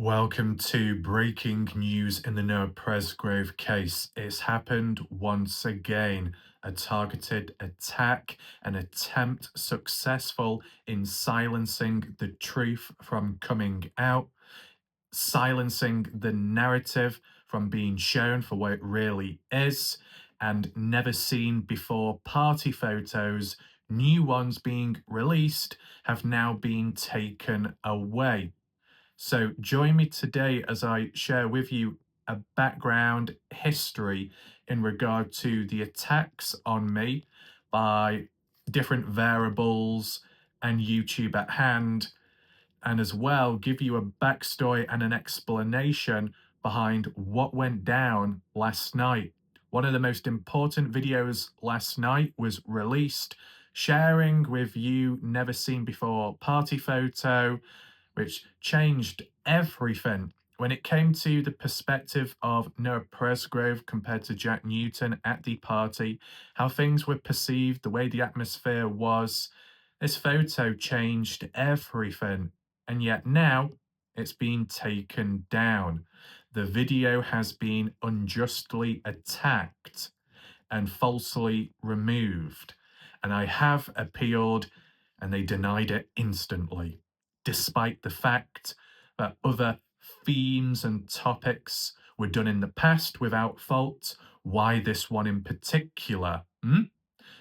Welcome to breaking news in the Noah Presgrove case. It's happened once again. A targeted attack, an attempt successful in silencing the truth from coming out, silencing the narrative from being shown for what it really is, and never seen before party photos, new ones being released, have now been taken away. So join me today as I share with you a background history in regard to the attacks on me by different variables and YouTube at hand, and as well give you a backstory and an explanation behind what went down last night. One of the most important videos last night was released, sharing with you never seen before party photo, which changed everything when it came to the perspective of Noah Presgrove compared to Jack Newton at the party, how things were perceived, the way the atmosphere was. This photo changed everything, and yet now it's been taken down. The video has been unjustly attacked and falsely removed, and I have appealed, and they denied it instantly, despite the fact that other themes and topics were done in the past without fault. Why this one in particular?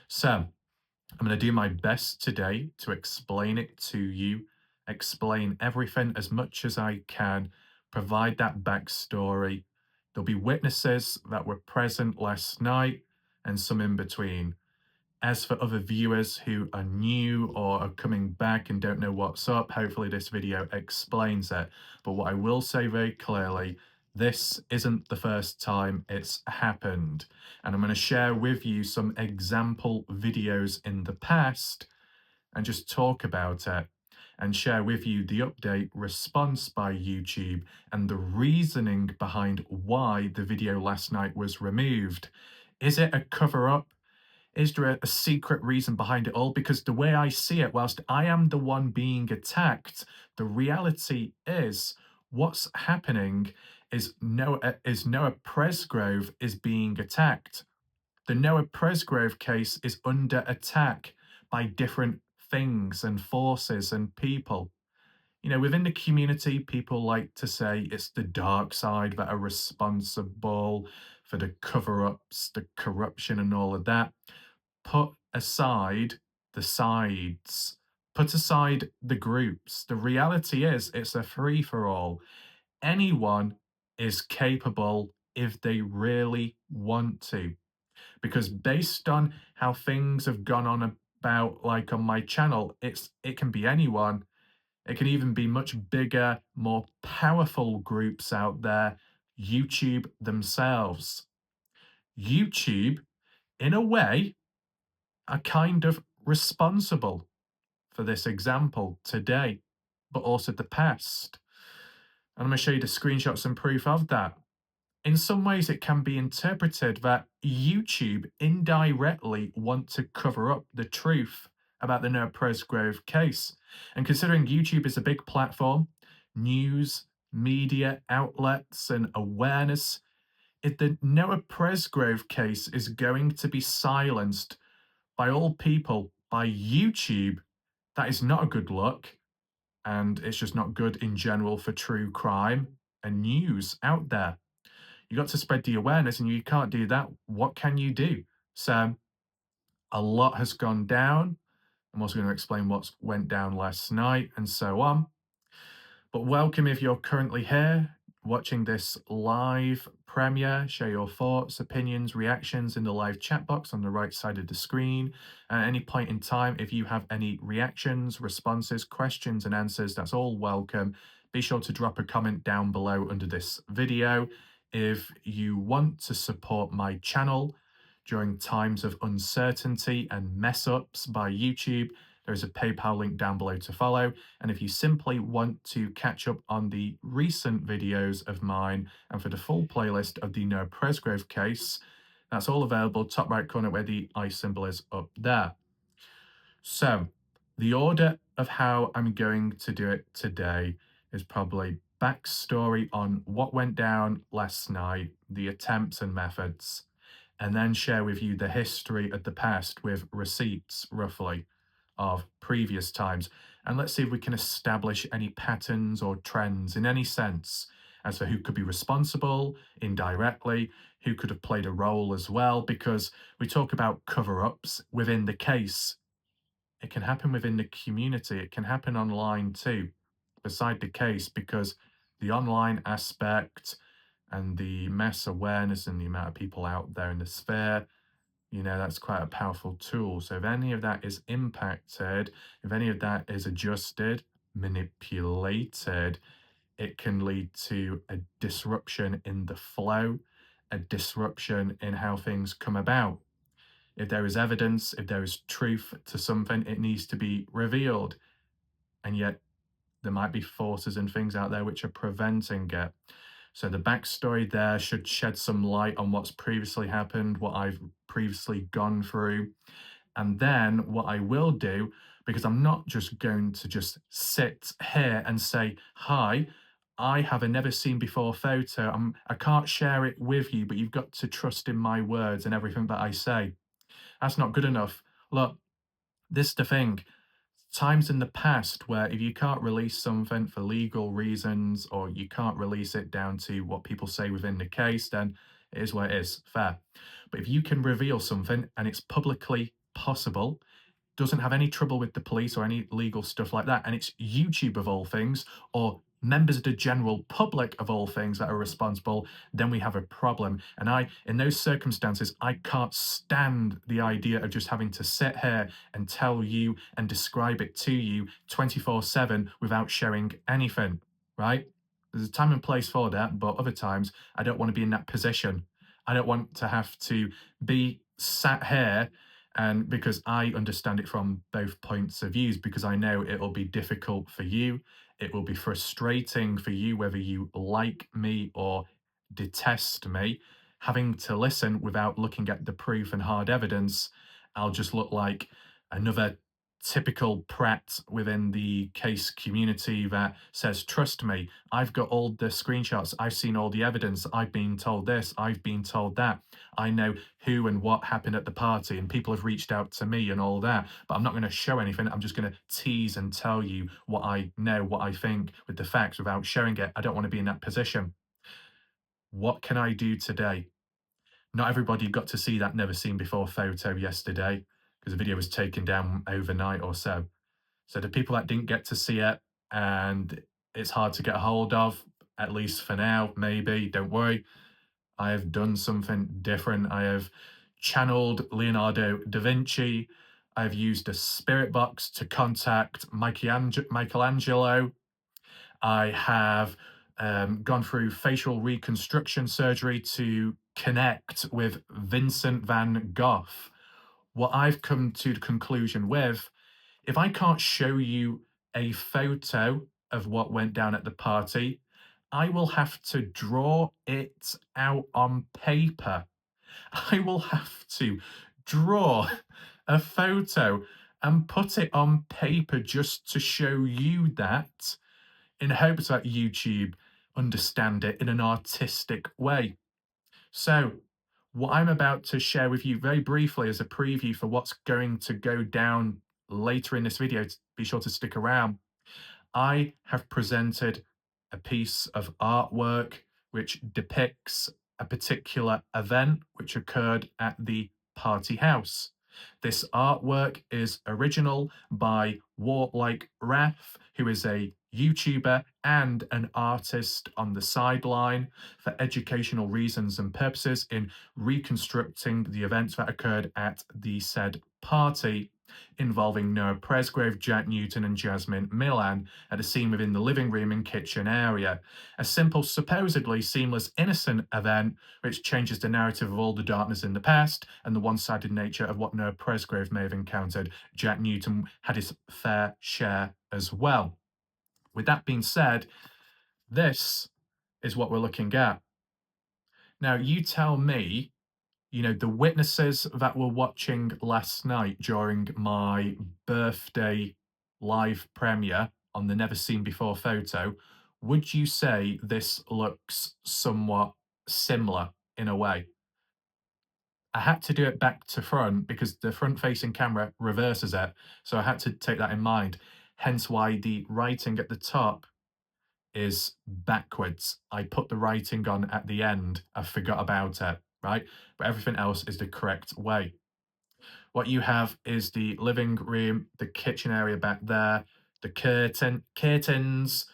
So, I'm going to do my best today to explain it to you, explain everything as much as I can, provide that backstory. There'll be witnesses that were present last night and some in between. As for other viewers who are new or are coming back and don't know what's up, hopefully this video explains it. But what I will say very clearly, this isn't the first time it's happened. And I'm going to share with you some example videos in the past and just talk about it and share with you the update response by YouTube and the reasoning behind why the video last night was removed. Is it a cover-up? Is there a secret reason behind it all? Because the way I see it, whilst I am the one being attacked, the reality is what's happening is Noah Presgrove is being attacked. The Noah Presgrove case is under attack by different things and forces and people. You know, within the community, people like to say it's the dark side that are responsible for the cover-ups, the corruption and all of that. Put aside the sides, put aside the groups. The reality is it's a free-for-all. Anyone is capable if they really want to. Because based on how things have gone on about, like on my channel, it can be anyone. It can even be much bigger, more powerful groups out there, YouTube themselves. YouTube, in a way, are kind of responsible for this example today, but also the past. And I'm going to show you the screenshots and proof of that. In some ways, it can be interpreted that YouTube indirectly want to cover up the truth about the Noah Presgrove case. And considering YouTube is a big platform, news, media outlets, and awareness, if the Noah Presgrove case is going to be silenced by all people, by YouTube, that is not a good look. And it's just not good in general for true crime and news out there. You got to spread the awareness, and you can't do that. What can you do? So a lot has gone down. I'm also going to explain what went down last night and so on. But welcome if you're currently here watching this live premiere. Share your thoughts, opinions, reactions in the live chat box on the right side of the screen. At any point in time, if you have any reactions, responses, questions and answers, that's all welcome. Be sure to drop a comment down below under this video. If you want to support my channel during times of uncertainty and mess ups by YouTube, there is a PayPal link down below to follow. And if you simply want to catch up on the recent videos of mine and for the full playlist of the Noah Presgrove case, that's all available top right corner where the eye symbol is up there. So the order of how I'm going to do it today is probably backstory on what went down last night, the attempts and methods, and then share with you the history of the past with receipts, roughly, of previous times. And let's see if we can establish any patterns or trends in any sense as for who could be responsible indirectly, who could have played a role as well, because we talk about cover ups within the case. It can happen within the community, it can happen online too, beside the case, because the online aspect and the mass awareness and the amount of people out there in the sphere, that's quite a powerful tool. So if any of that is impacted, if any of that is adjusted, manipulated, it can lead to a disruption in the flow, a disruption in how things come about. If there is evidence, if there is truth to something, it needs to be revealed. And yet there might be forces and things out there which are preventing it. So the backstory there should shed some light on what's previously happened, what I've previously gone through. And then what I will do, because I'm not just going to just sit here and say, hi, I have a never seen before photo. I can't share it with you, but you've got to trust in my words and everything that I say. That's not good enough. Look, this is the thing. Times in the past where if you can't release something for legal reasons or you can't release it down to what people say within the case, then it is what it is, fair. But if you can reveal something and it's publicly possible, doesn't have any trouble with the police or any legal stuff like that, and it's YouTube of all things, or members of the general public of all things that are responsible, then we have a problem. And in those circumstances, I can't stand the idea of just having to sit here and tell you and describe it to you 24/7 without sharing anything, right? There's a time and place for that, but other times I don't want to be in that position. I don't want to have to be sat here, and because I understand it from both points of views, because I know it'll be difficult for you, it will be frustrating for you, whether you like me or detest me, having to listen without looking at the proof and hard evidence. I'll just look like another typical prat within the case community that says, trust me, I've got all the screenshots, I've seen all the evidence, I've been told this, I've been told that, I know who and what happened at the party, and people have reached out to me and all that, but I'm not going to show anything. I'm just going to tease and tell you what I know, what I think with the facts without showing it. I don't want to be in that position. What can I do today? Not everybody got to see that never seen before photo yesterday because the video was taken down overnight or so. So the people that didn't get to see it and it's hard to get a hold of, at least for now, maybe, don't worry. I have done something different. I have channeled Leonardo da Vinci. I've used a spirit box to contact Michelangelo. I have gone through facial reconstruction surgery to connect with Vincent van Gogh. What I've come to the conclusion with, if I can't show you a photo of what went down at the party, I will have to draw it out on paper. I will have to draw a photo and put it on paper just to show you that, in hopes that YouTube understand it in an artistic way. So, what I'm about to share with you very briefly as a preview for what's going to go down later in this video, be sure to stick around. I have presented a piece of artwork which depicts a particular event which occurred at the party house. This artwork is original by WarLike Wrath, who is a YouTuber and an artist on the sideline for educational reasons and purposes in reconstructing the events that occurred at the said party, involving Noah Presgrove, Jack Newton, and Jasmine Milan at a scene within the living room and kitchen area. A simple, supposedly seamless, innocent event which changes the narrative of all the darkness in the past and the one-sided nature of what Noah Presgrove may have encountered. Jack Newton had his fair share as well. With that being said, this is what we're looking at. Now, you tell me, the witnesses that were watching last night during my birthday live premiere on the Never Seen Before photo, would you say this looks somewhat similar in a way? I had to do it back to front because the front-facing camera reverses it, so I had to take that in mind. Hence why the writing at the top is backwards. I put the writing on at the end. I forgot about it, right? But everything else is the correct way. What you have is the living room, the kitchen area back there, the curtains,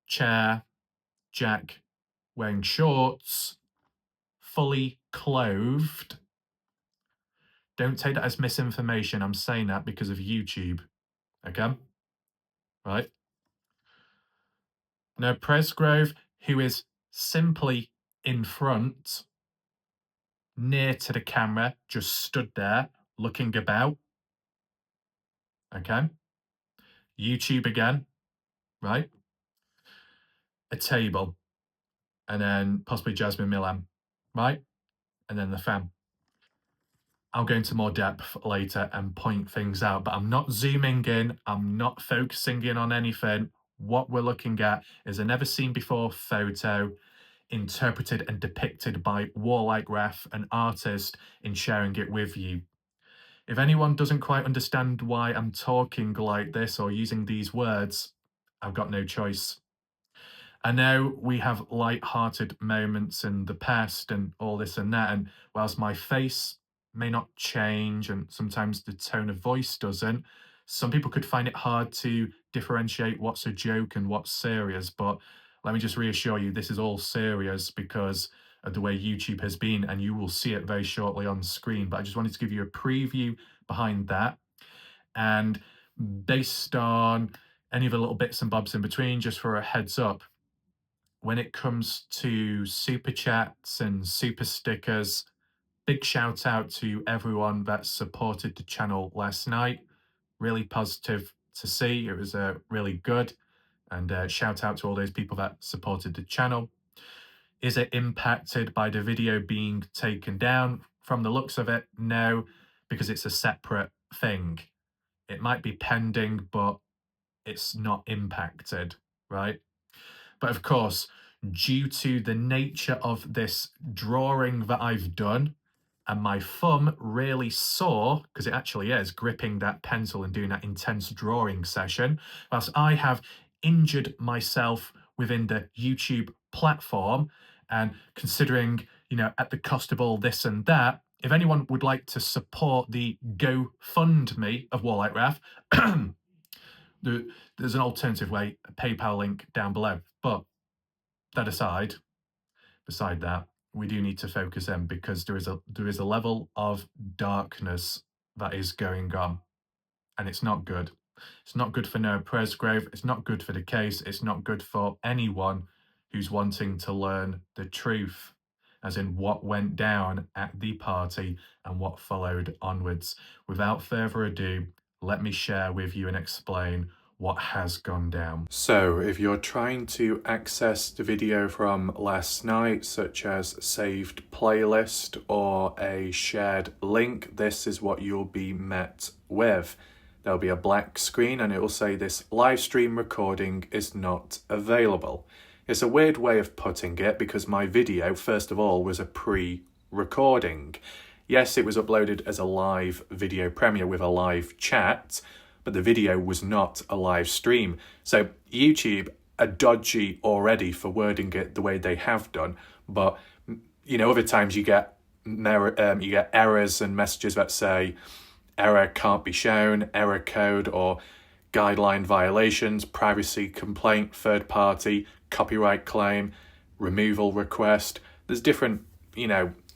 chair, Jack wearing shorts, fully clothed. Don't take that as misinformation. I'm saying that because of YouTube. Okay? Right? Now, Presgrove, who is simply in front, near to the camera, just stood there looking about. Okay? YouTube again, right? A table, and then possibly Jasmine Milan, right? And then the fan. I'll go into more depth later and point things out, but I'm not zooming in. I'm not focusing in on anything. What we're looking at is a never seen before photo interpreted and depicted by WarLike Wrath, an artist, in sharing it with you. If anyone doesn't quite understand why I'm talking like this or using these words, I've got no choice. I know we have light-hearted moments in the past and all this and that, and whilst my face may not change and sometimes the tone of voice doesn't, some people could find it hard to differentiate what's a joke and what's serious. But let me just reassure you, this is all serious because of the way YouTube has been, and you will see it very shortly on screen. But I just wanted to give you a preview behind that. And based on any of the little bits and bobs in between, just for a heads up, when it comes to super chats and super stickers, big shout out to everyone that supported the channel last night. Really positive to see. It was really good. And shout out to all those people that supported the channel. Is it impacted by the video being taken down? From the looks of it, no, because it's a separate thing. It might be pending, but it's not impacted, right? But of course, due to the nature of this drawing that I've done, and my thumb really sore, because it actually is, gripping that pencil and doing that intense drawing session, whilst I have injured myself within the YouTube platform, and considering, at the cost of all this and that, if anyone would like to support the GoFundMe of WarLike Wrath, there's an alternative way, a PayPal link down below. But that aside, beside that, we do need to focus in because there is a level of darkness that is going on, and it's not good. It's not good for Noah Presgrove. It's not good for the case. It's not good for anyone who's wanting to learn the truth, as in what went down at the party and what followed onwards. Without further ado, let me share with you and explain what has gone down. So if you're trying to access the video from last night, such as saved playlist or a shared link, this is what you'll be met with. There'll be a black screen and it will say this live stream recording is not available. It's a weird way of putting it because my video, first of all, was a pre-recording. Yes, it was uploaded as a live video premiere with a live chat, but the video was not a live stream. So YouTube are dodgy already for wording it the way they have done. But, other times you get errors and messages that say error can't be shown, error code, or guideline violations, privacy complaint, third party, copyright claim, removal request. There's different,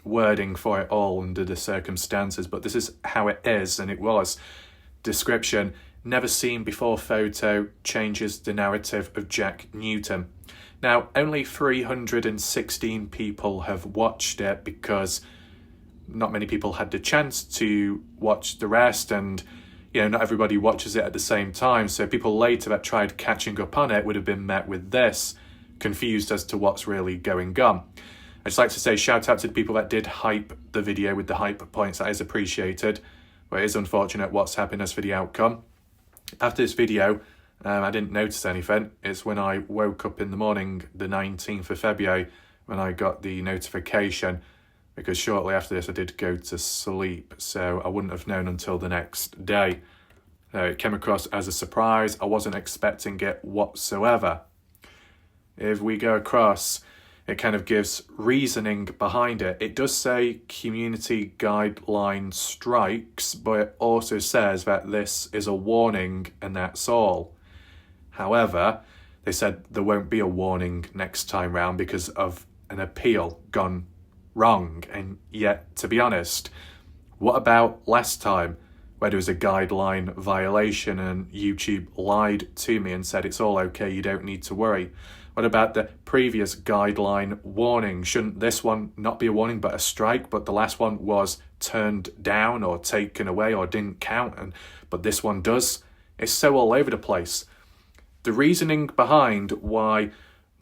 wording for it all under the circumstances, but this is how it is, and it was. Description: never seen before photo changes the narrative of Jack Newton. Now, only 316 people have watched it because not many people had the chance to watch the rest, and not everybody watches it at the same time. So people later that tried catching up on it would have been met with this, confused as to what's really going on. I'd just like to say shout out to the people that did hype the video with the hype points. That is appreciated. But it is unfortunate what's happened as for the outcome. After this video, I didn't notice anything. It's when I woke up in the morning, the 19th of February, when I got the notification, because shortly after this I did go to sleep, so I wouldn't have known until the next day. It came across as a surprise. I wasn't expecting it whatsoever. If we go across, it kind of gives reasoning behind it. It does say community guideline strikes, but it also says that this is a warning and that's all. However, they said there won't be a warning next time round because of an appeal gone wrong. And yet, to be honest, what about last time where there was a guideline violation and YouTube lied to me and said it's all okay, you don't need to worry? What about the previous guideline warning? Shouldn't this one not be a warning but a strike, but the last one was turned down or taken away or didn't count, but this one does? It's so all over the place. The reasoning behind why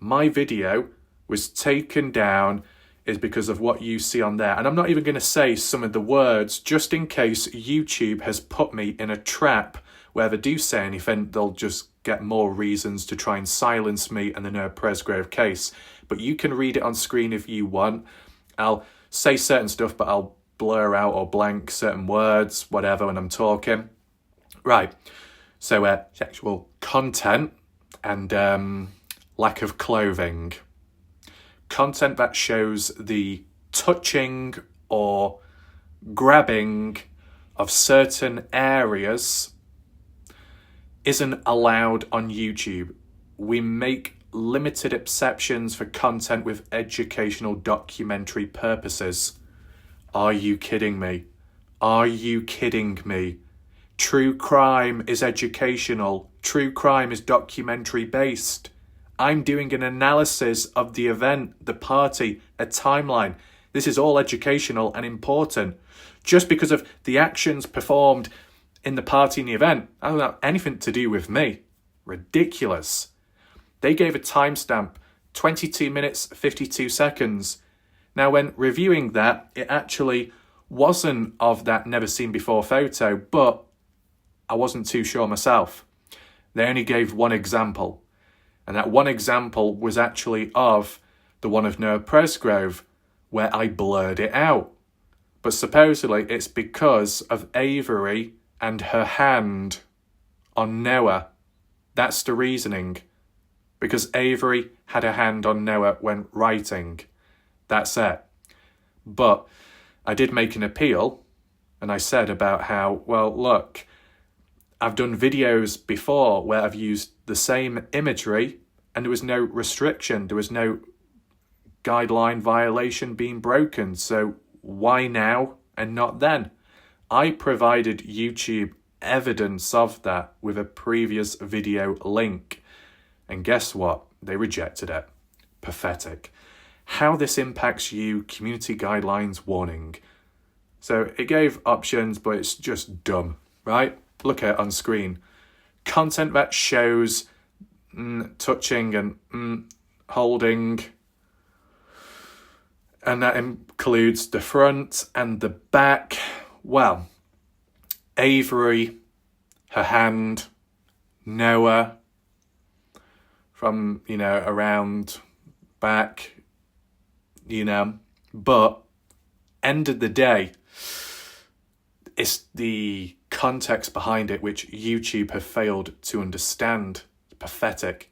my video was taken down is because of what you see on there. And I'm not even going to say some of the words, just in case YouTube has put me in a trap where they do say anything, they'll just get more reasons to try and silence me and the Noah Presgrove case. But you can read it on screen if you want. I'll say certain stuff, but I'll blur out or blank certain words, whatever, when I'm talking. Right. So sexual content and lack of clothing. Content that shows the touching or grabbing of certain areas isn't allowed on YouTube. We make limited exceptions for content with educational documentary purposes. Are you kidding me? Are you kidding me? True crime is educational. True crime is documentary based. I'm doing an analysis of the event, the party, a timeline. This is all educational and important. Just because of the actions performed in the party and the event, that doesn't have anything to do with me. Ridiculous. They gave a timestamp, 22 minutes, 52 seconds. Now, when reviewing that, it actually wasn't of that never seen before photo, but I wasn't too sure myself. They only gave one example. And that one example was actually of the one of Noah Presgrove, where I blurred it out. But supposedly it's because of Avery and her hand on Noah. That's the reasoning. Because Avery had a hand on Noah when writing. That's it. But I did make an appeal, and I said about how, well, look, I've done videos before where I've used the same imagery and there was no restriction, there was no guideline violation being broken. So why now and not then? I provided YouTube evidence of that with a previous video link. And guess what? They rejected it. Pathetic. How this impacts you, community guidelines warning. So it gave options, but it's just dumb, right? Look at it on screen. Content that shows touching and holding, and that includes the front and the back. Well, Avery, her hand, Noah, from, around back, but end of the day, it's the context behind it which YouTube have failed to understand. It's pathetic.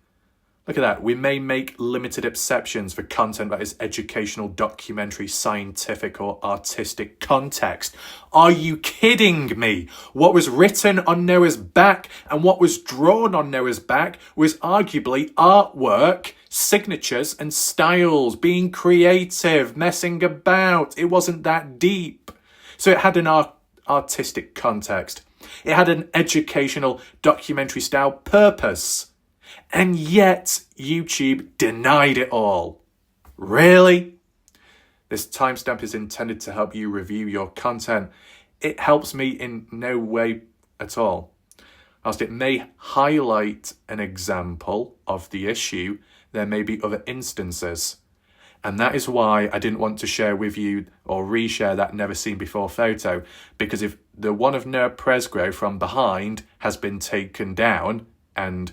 Look at that. We may make limited exceptions for content that is educational, documentary, scientific, or artistic context. Are you kidding me? What was written on Noah's back and what was drawn on Noah's back was arguably artwork, signatures, and styles, being creative, messing about. It wasn't that deep. So it had an artistic context. It had an educational, documentary style purpose. And yet, YouTube denied it all. Really? This timestamp is intended to help you review your content. It helps me in no way at all. Whilst it may highlight an example of the issue, there may be other instances. And that is why I didn't want to share with you or reshare that never seen before photo. Because if the one of Noah Presgrove from behind has been taken down, and,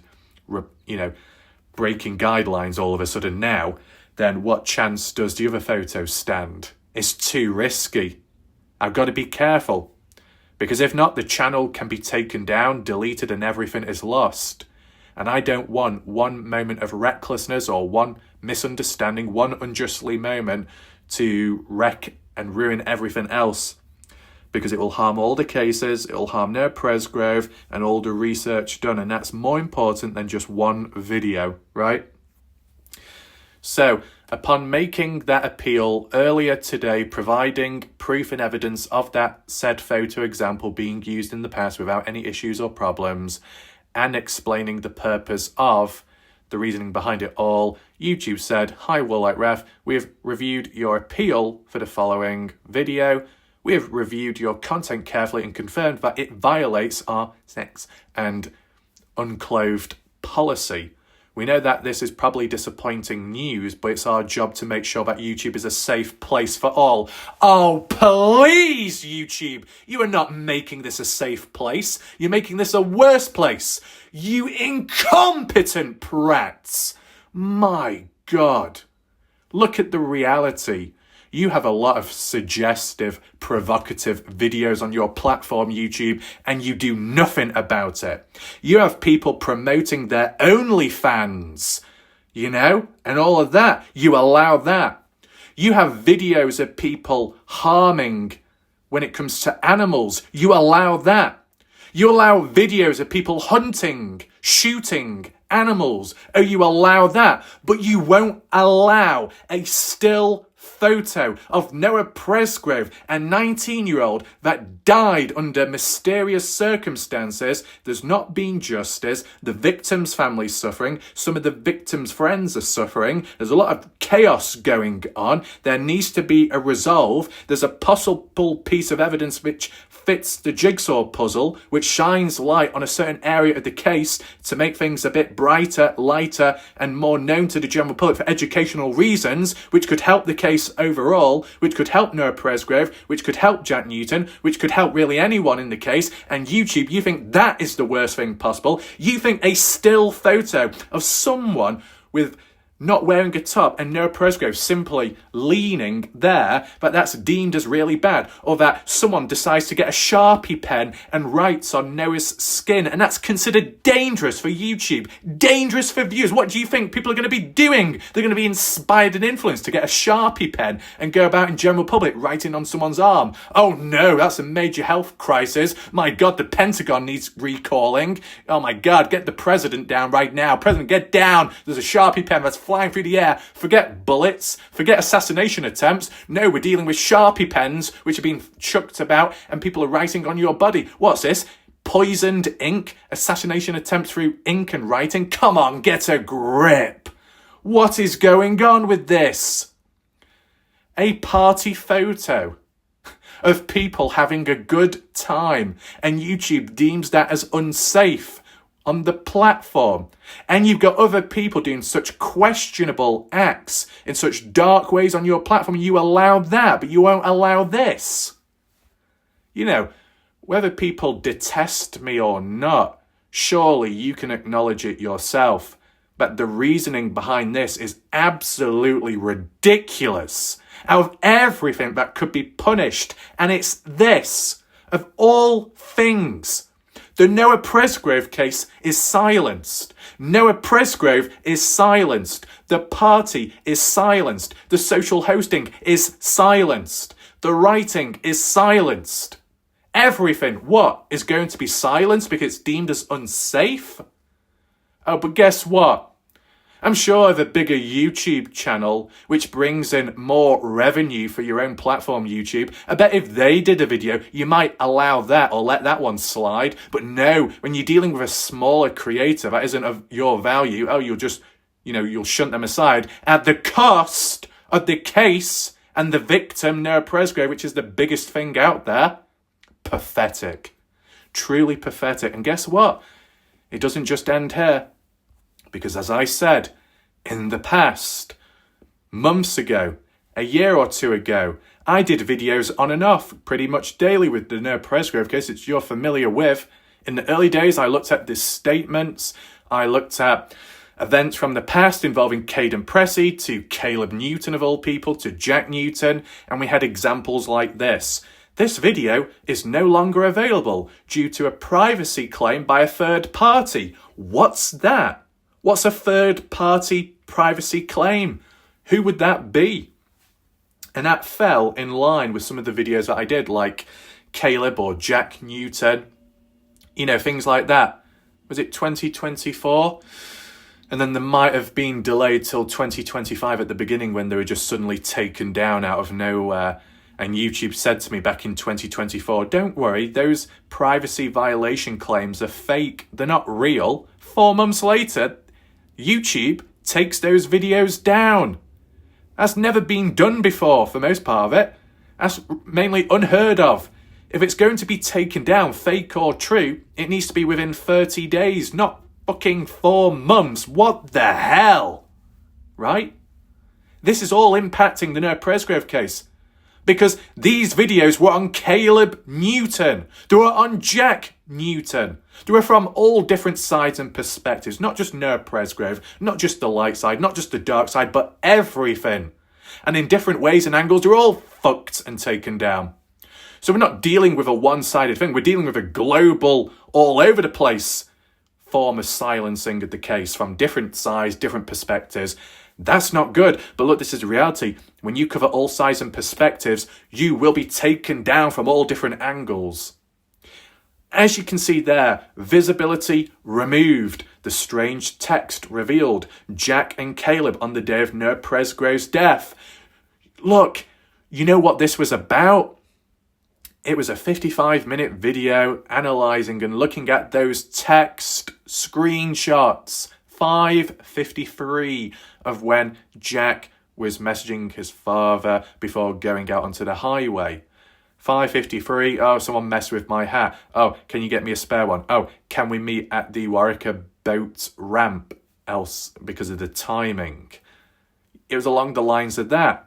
breaking guidelines all of a sudden now, then what chance does the other photo stand? It's too risky. I've got to be careful. Because if not, the channel can be taken down, deleted, and everything is lost. And I don't want one moment of recklessness or one misunderstanding, one unjustly moment to wreck and ruin everything else. Because it will harm all the cases, it will harm Noah Presgrove and all the research done. And that's more important than just one video, right? So, upon making that appeal earlier today, providing proof and evidence of that said photo example being used in the past without any issues or problems, and explaining the purpose of the reasoning behind it all, YouTube said, "Hi, WarLike Wrath, we have reviewed your appeal for the following video. We have reviewed your content carefully and confirmed that it violates our sex and unclothed policy. We know that this is probably disappointing news, but it's our job to make sure that YouTube is a safe place for all." Oh, please, YouTube. You are not making this a safe place. You're making this a worse place. You incompetent prats. My God. Look at the reality. You have a lot of suggestive, provocative videos on your platform, YouTube, and you do nothing about it. You have people promoting their OnlyFans, and all of that. You allow that. You have videos of people harming when it comes to animals. You allow that. You allow videos of people hunting, shooting animals. Oh, you allow that. But you won't allow a still photo of Noah Presgrove, a 19-year-old that died under mysterious circumstances. There's not been justice. The victim's family's suffering. Some of the victim's friends are suffering. There's a lot of chaos going on. There needs to be a resolve. There's a possible piece of evidence which fits the jigsaw puzzle, which shines light on a certain area of the case to make things a bit brighter, lighter, and more known to the general public for educational reasons, which could help the case overall, which could help Noah Presgrove, which could help Jack Newton, which could help really anyone in the case. And YouTube, you think that is the worst thing possible. You think a still photo of someone with not wearing a top and Noah Presgrove simply leaning there, but that's deemed as really bad. Or that someone decides to get a Sharpie pen and writes on Noah's skin, and that's considered dangerous for YouTube, dangerous for views. What do you think people are going to be doing? They're going to be inspired and influenced to get a Sharpie pen and go about in general public writing on someone's arm. Oh no, that's a major health crisis. My God, the Pentagon needs recalling. Oh my God, get the president down right now. President, get down. There's a Sharpie pen that's flying through the air. Forget bullets, forget assassination attempts. No, we're dealing with Sharpie pens which are being chucked about and people are writing on your body. What's this? Poisoned ink? Assassination attempts through ink and writing? Come on, get a grip. What is going on with this? A party photo of people having a good time, and YouTube deems that as unsafe on the platform. And you've got other people doing such questionable acts in such dark ways on your platform. You allow that, but you won't allow this. Whether people detest me or not, surely you can acknowledge it yourself. But the reasoning behind this is absolutely ridiculous. Out of everything that could be punished, and it's this, of all things. The Noah Presgrove case is silenced. Noah Presgrove is silenced. The party is silenced. The social hosting is silenced. The writing is silenced. Everything, is going to be silenced because it's deemed as unsafe? Oh, but guess what? I'm sure of a bigger YouTube channel, which brings in more revenue for your own platform, YouTube. I bet if they did a video, you might allow that or let that one slide. But no, when you're dealing with a smaller creator that isn't of your value, you'll just, you'll shunt them aside at the cost of the case and the victim, Noah Presgrove, which is the biggest thing out there. Pathetic. Truly pathetic. And guess what? It doesn't just end here. Because as I said, in the past, months ago, a year or two ago, I did videos on and off pretty much daily with the Noah Presgrove case, which you're familiar with. In the early days, I looked at the statements, I looked at events from the past involving Kaden Pressey to Caleb Newton of all people to Jack Newton, and we had examples like this. This video is no longer available due to a privacy claim by a third party. What's that? What's a third party privacy claim? Who would that be? And that fell in line with some of the videos that I did, like Caleb or Jack Newton, things like that. Was it 2024? And then there might have been delayed till 2025 at the beginning when they were just suddenly taken down out of nowhere. And YouTube said to me back in 2024, don't worry, those privacy violation claims are fake. They're not real. 4 months later, YouTube takes those videos down. That's never been done before for most part of it. That's mainly unheard of. If it's going to be taken down, fake or true, it needs to be within 30 days, not fucking 4 months. What the hell? Right? This is all impacting the Noah Presgrove case. Because these videos were on Caleb Newton. They were on Jack Newton. They were from all different sides and perspectives. Not just Noah Presgrove, not just the light side, not just the dark side, but everything. And in different ways and angles, they're all fucked and taken down. So we're not dealing with a one-sided thing. We're dealing with a global, all over the place form of silencing of the case from different sides, different perspectives. That's not good. But look, this is reality. When you cover all sides and perspectives, you will be taken down from all different angles. As you can see there, visibility removed. The strange text revealed. Jack and Caleb on the day of Noah Presgrove's death. Look, you know what this was about? It was a 55-minute video analysing and looking at those text screenshots. 5:53 of when Jack was messaging his father before going out onto the highway. 5:53, oh, someone messed with my hat. Oh, can you get me a spare one? Oh, can we meet at the Warwick boat ramp? Else, because of the timing. It was along the lines of that.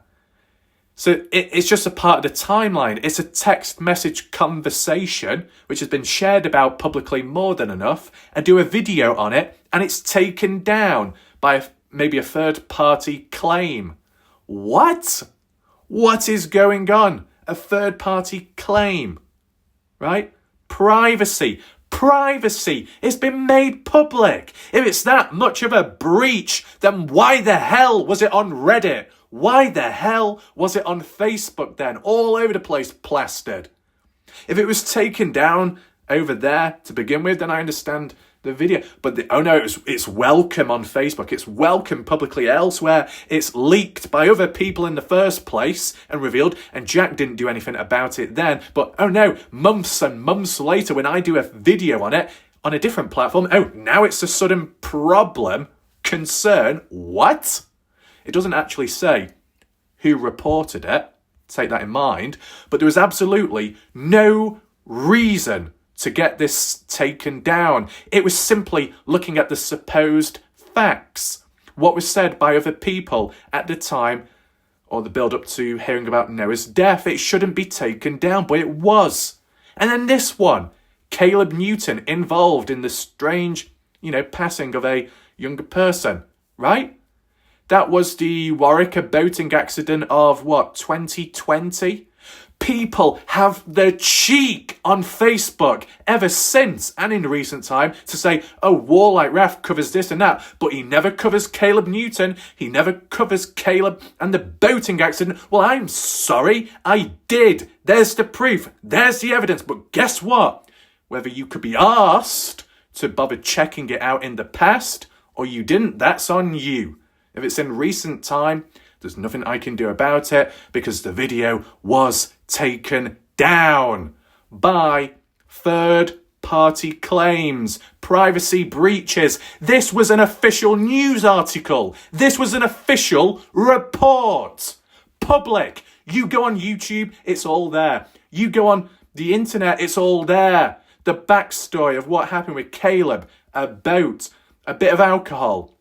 So it's just a part of the timeline. It's a text message conversation, which has been shared about publicly more than enough, and do a video on it, and it's taken down by maybe a third-party claim. What? What is going on? A third-party claim, right? Privacy. Privacy. It's been made public. If it's that much of a breach, then why the hell was it on Reddit? Why the hell was it on Facebook then? All over the place, plastered. If it was taken down over there to begin with, then I understand the video. But it's welcome on Facebook. It's welcome publicly elsewhere. It's leaked by other people in the first place and revealed. And Jack didn't do anything about it then. But months and months later, when I do a video on it on a different platform, now it's a sudden problem, concern. What? It doesn't actually say who reported it, take that in mind, but there was absolutely no reason to get this taken down. It was simply looking at the supposed facts, what was said by other people at the time, or the build-up to hearing about Noah's death. It shouldn't be taken down, but it was. And then this one, Caleb Newton involved in the strange, passing of a younger person, right? That was the Warwick boating accident of, 2020? People have the cheek on Facebook ever since and in recent time to say, WarLike Wrath covers this and that, but he never covers Caleb Newton. He never covers Caleb and the boating accident. Well, I'm sorry, I did. There's the proof. There's the evidence. But guess what? Whether you could be asked to bother checking it out in the past or you didn't, that's on you. If it's in recent time, there's nothing I can do about it because the video was taken down by third-party claims, privacy breaches. This was an official news article. This was an official report. Public. You go on YouTube, it's all there. You go on the internet, it's all there. The backstory of what happened with Caleb, a boat, a bit of alcohol,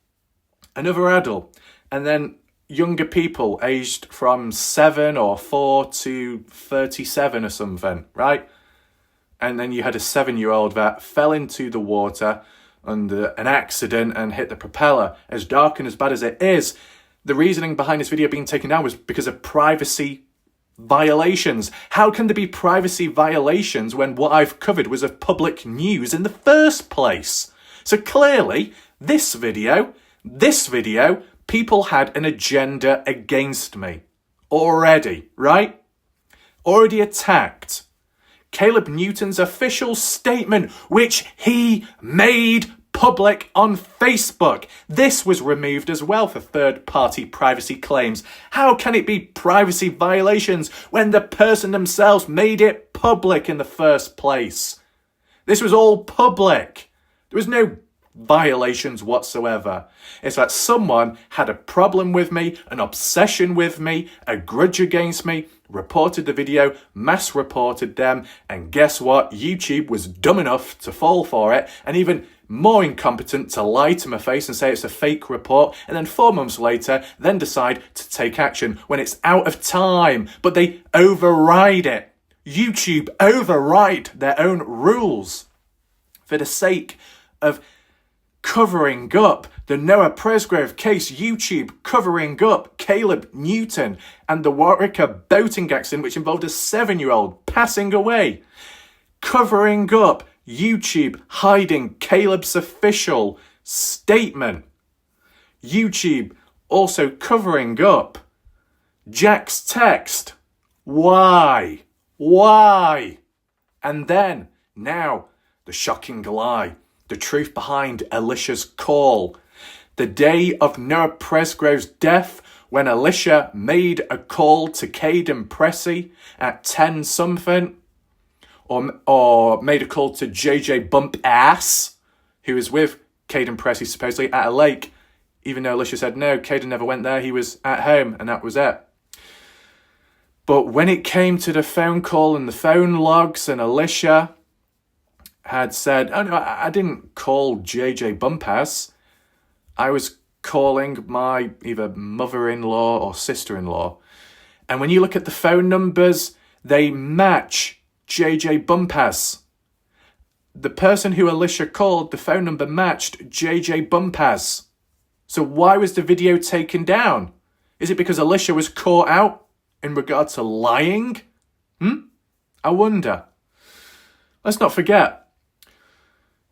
another adult, and then younger people aged from 7 or 4 to 37 or something, right? And then you had a 7-year-old that fell into the water, under an accident and hit the propeller. As dark and as bad as it is, the reasoning behind this video being taken down was because of privacy violations. How can there be privacy violations when what I've covered was of public news in the first place? So clearly, this video, people had an agenda against me. Already, right? Already attacked. Caleb Newton's official statement, which he made public on Facebook. This was removed as well for third-party privacy claims. How can it be privacy violations when the person themselves made it public in the first place? This was all public. There was no violations whatsoever. It's that someone had a problem with me, an obsession with me, a grudge against me, reported the video, mass reported them, and guess what? YouTube was dumb enough to fall for it, and even more incompetent to lie to my face and say it's a fake report, and then 4 months later then decide to take action when it's out of time. But they override it. YouTube override their own rules for the sake of covering up the Noah Presgrove case. YouTube covering up Caleb Newton and the Warwick boating accident which involved a 7-year-old passing away. Covering up YouTube hiding Caleb's official statement. YouTube also covering up Jack's text. Why? And then, now, the shocking lie. The truth behind Alicia's call. The day of Noah Presgrove's death, when Alicia made a call to Kaden Pressey at 10 something, or made a call to JJ Bump Ass, who was with Kaden Pressey supposedly at a lake, even though Alicia said no, Kaden never went there, he was at home, and that was it. But when it came to the phone call and the phone logs, and Alicia had said, oh no, I didn't call JJ Bumpass. I was calling my either mother-in-law or sister-in-law. And when you look at the phone numbers, they match JJ Bumpass. The person who Alicia called, the phone number matched JJ Bumpass. So why was the video taken down? Is it because Alicia was caught out in regard to lying? I wonder. Let's not forget,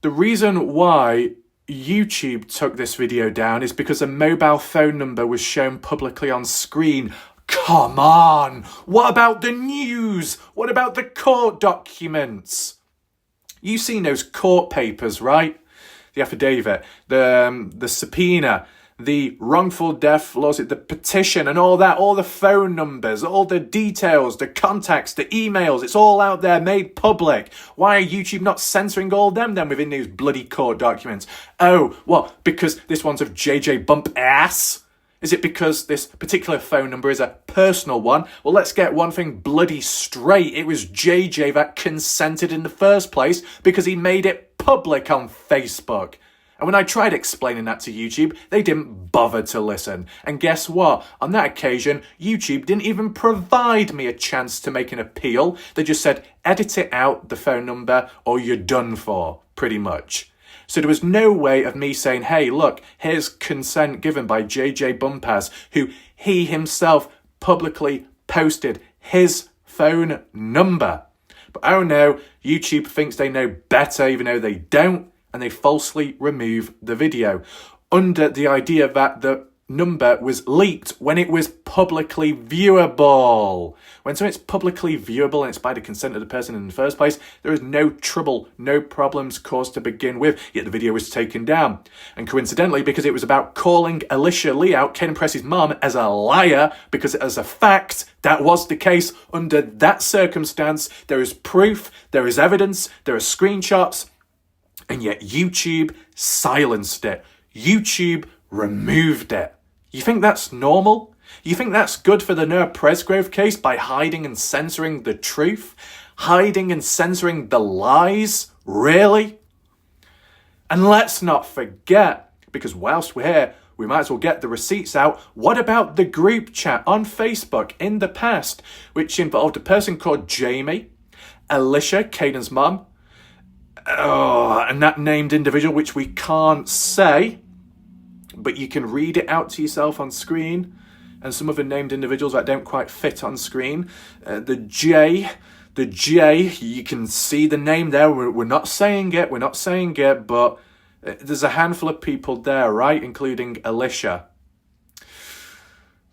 the reason why YouTube took this video down is because a mobile phone number was shown publicly on screen. Come on! What about the news? What about the court documents? You've seen those court papers, right? The affidavit, the subpoena, the wrongful death lawsuit, the petition and all that, all the phone numbers, all the details, the contacts, the emails, it's all out there, made public. Why are YouTube not censoring all them then within these bloody court documents? Oh, what? Because this one's of JJ Bump Ass? Is it because this particular phone number is a personal one? Well, let's get one thing bloody straight. It was JJ that consented in the first place because he made it public on Facebook. And when I tried explaining that to YouTube, they didn't bother to listen. And guess what? On that occasion, YouTube didn't even provide me a chance to make an appeal. They just said, edit it out, the phone number, or you're done for, pretty much. So there was no way of me saying, hey, look, here's consent given by JJ Bumpass, who he himself publicly posted his phone number. But oh no, YouTube thinks they know better even though they don't, and they falsely remove the video under the idea that the number was leaked when it was publicly viewable. When something's publicly viewable and it's by the consent of the person in the first place, there is no trouble, no problems caused to begin with, yet the video was taken down. And coincidentally, because it was about calling Alicia Lee out, Kaden Pressey's mom, as a liar, because as a fact, that was the case under that circumstance, there is proof, there is evidence, there are screenshots, and yet YouTube silenced it. YouTube removed it. You think that's normal? You think that's good for the Noah Presgrove case by hiding and censoring the truth? Hiding and censoring the lies? Really? And let's not forget, because whilst we're here, we might as well get the receipts out. What about the group chat on Facebook in the past, which involved a person called Jamie, Alicia, Kaden's mum, And that named individual, which we can't say, but you can read it out to yourself on screen, and some of the named individuals that don't quite fit on screen. The J, you can see the name there. We're not saying it, but there's a handful of people there, right? Including Alicia.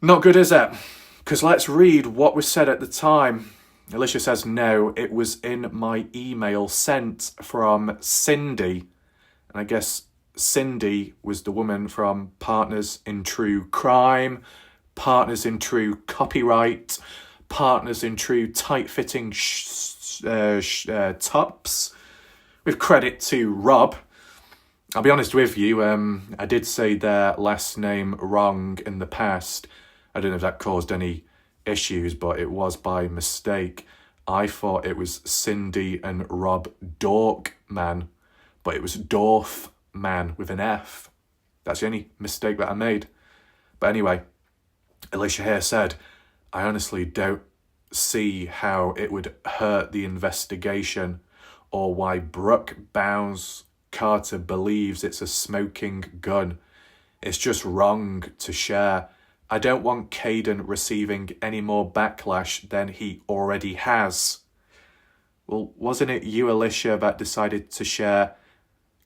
Not good, is it? Because let's read what was said at the time. Alicia says, no, it was in my email sent from Cindy. And I guess Cindy was the woman from Partners in True Crime, Partners in True Copyright, Partners in True Tight-Fitting Tops. With credit to Rob. I'll be honest with you, I did say their last name wrong in the past. I don't know if that caused any issues, but it was by mistake. I thought it was Cindy and Rob Dorkman, but it was Dorfman with an F. That's the only mistake that I made. But anyway, Alicia here said, I honestly don't see how it would hurt the investigation or why Brooke Bounds Carter believes it's a smoking gun. It's just wrong to share. I don't want Kaden receiving any more backlash than he already has. Well, wasn't it you, Alicia, that decided to share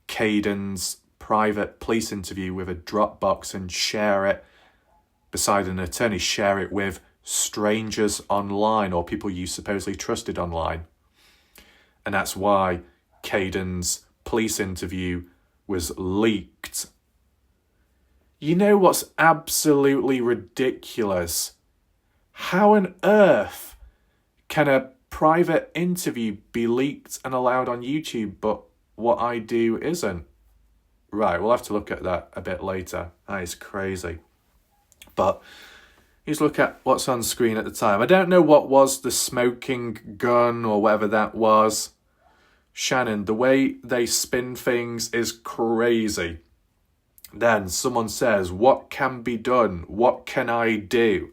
Kaden's private police interview with a Dropbox and share it beside an attorney, share it with strangers online or people you supposedly trusted online? And that's why Kaden's police interview was leaked. You know what's absolutely ridiculous? How on earth can a private interview be leaked and allowed on YouTube, but what I do isn't? Right, we'll have to look at that a bit later. That is crazy. But let's look at what's on screen at the time. I don't know what was the smoking gun or whatever that was. Shannon, the way they spin things is crazy. Then someone says, what can be done? What can I do?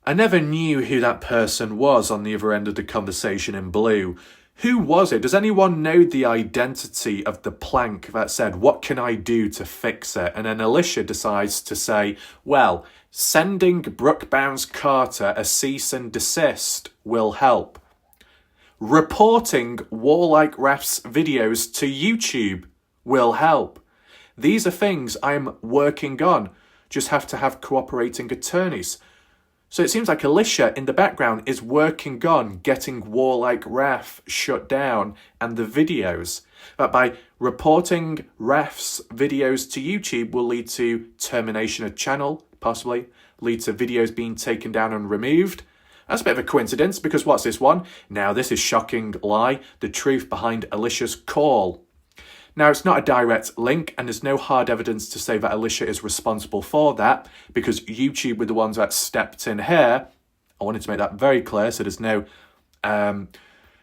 I never knew who that person was on the other end of the conversation in blue. Who was it? Does anyone know the identity of the plank that said, what can I do to fix it? And then Alicia decides to say, well, sending Brooke Bounds Carter a cease and desist will help. Reporting WarLike Wrath's videos to YouTube will help. These are things I'm working on. Just have to have cooperating attorneys. So it seems like Alicia in the background is working on getting WarLike Wrath shut down and the videos. That by reporting Wrath's videos to YouTube will lead to termination of channel, possibly, lead to videos being taken down and removed. That's a bit of a coincidence because what's this one? Now this is shocking lie, the truth behind Alicia's call. Now, it's not a direct link and there's no hard evidence to say that Alicia is responsible for that because YouTube were the ones that stepped in here. I wanted to make that very clear so there's no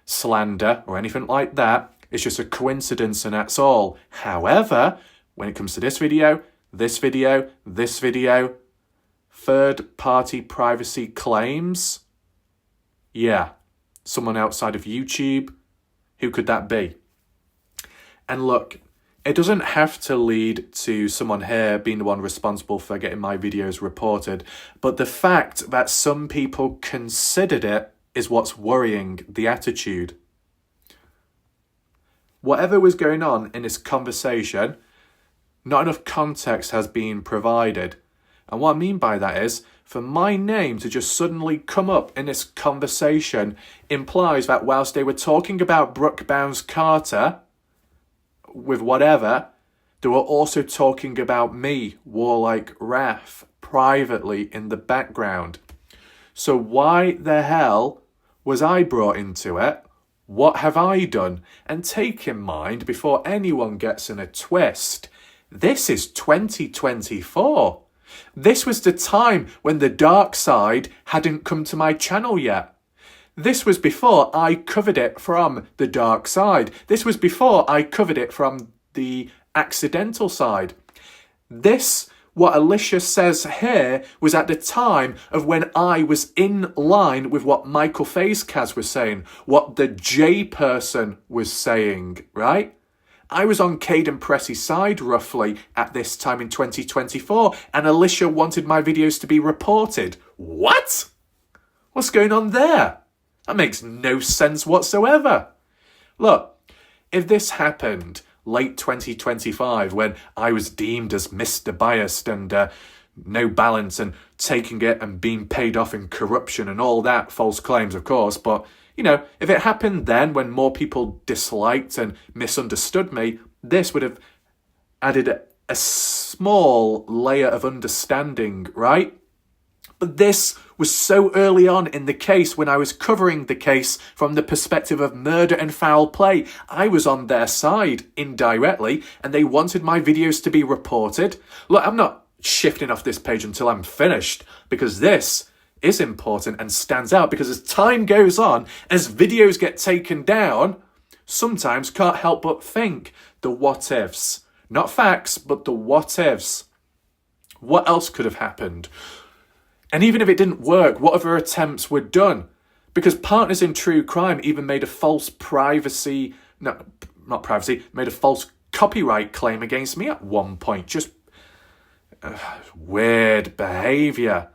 slander or anything like that. It's just a coincidence and that's all. However, when it comes to this video, third-party privacy claims, yeah, someone outside of YouTube, who could that be? And look, it doesn't have to lead to someone here being the one responsible for getting my videos reported, but the fact that some people considered it is what's worrying, the attitude. Whatever was going on in this conversation, not enough context has been provided. And what I mean by that is, for my name to just suddenly come up in this conversation implies that whilst they were talking about Brooke Bounds Carter, with whatever, they were also talking about me, WarLike Wrath, privately in the background. So why the hell was I brought into it? What have I done? And take in mind, before anyone gets in a twist, this is 2024. This was the time when the dark side hadn't come to my channel yet. This was before I covered it from the dark side. This was before I covered it from the accidental side. This what Alicia says here was at the time of when I was in line with what Michael Fazkaz was saying, what the J person was saying, right? I was on Kaden Pressy's side roughly at this time in 2024, and Alicia wanted my videos to be reported. What? What's going on there? That makes no sense whatsoever. Look, if this happened late 2025 when I was deemed as Mr. Biased and no balance and taking it and being paid off in corruption and all that, false claims of course, but you know, if it happened then when more people disliked and misunderstood me, this would have added a small layer of understanding, right? But this was so early on in the case when I was covering the case from the perspective of murder and foul play. I was on their side indirectly and they wanted my videos to be reported. Look, I'm not shifting off this page until I'm finished because this is important and stands out because as time goes on, as videos get taken down, sometimes can't help but think the what ifs. Not facts, but the what ifs. What else could have happened? And even if it didn't work, what other attempts were done? Because Partners in True Crime even made a false made a false copyright claim against me at one point. Just weird behaviour.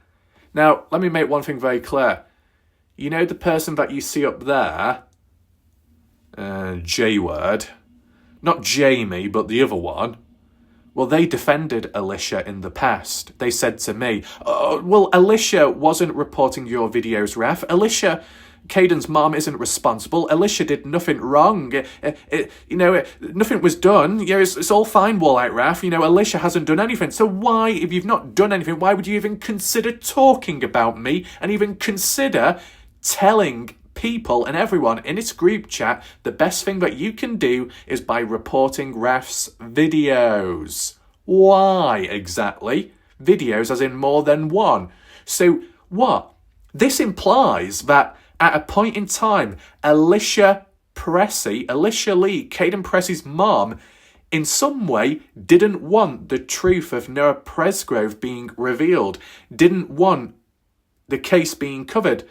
Now, let me make one thing very clear. You know the person that you see up there, J-word, not Jamie, but the other one, well, they defended Alicia in the past. They said to me, oh, well, Alicia wasn't reporting your videos, Raf. Alicia, Kaden's mom, isn't responsible. Alicia did nothing wrong. Nothing was done. It's all fine, WarLike Wrath. Alicia hasn't done anything. So why, if you've not done anything, why would you even consider talking about me and even consider telling people and everyone in its group chat the best thing that you can do is by reporting Raf's videos? Why exactly? Videos as in more than one. So what? This implies that at a point in time, Alicia Lee, Kaden Pressy's mom, in some way didn't want the truth of Noah Presgrove being revealed, didn't want the case being covered.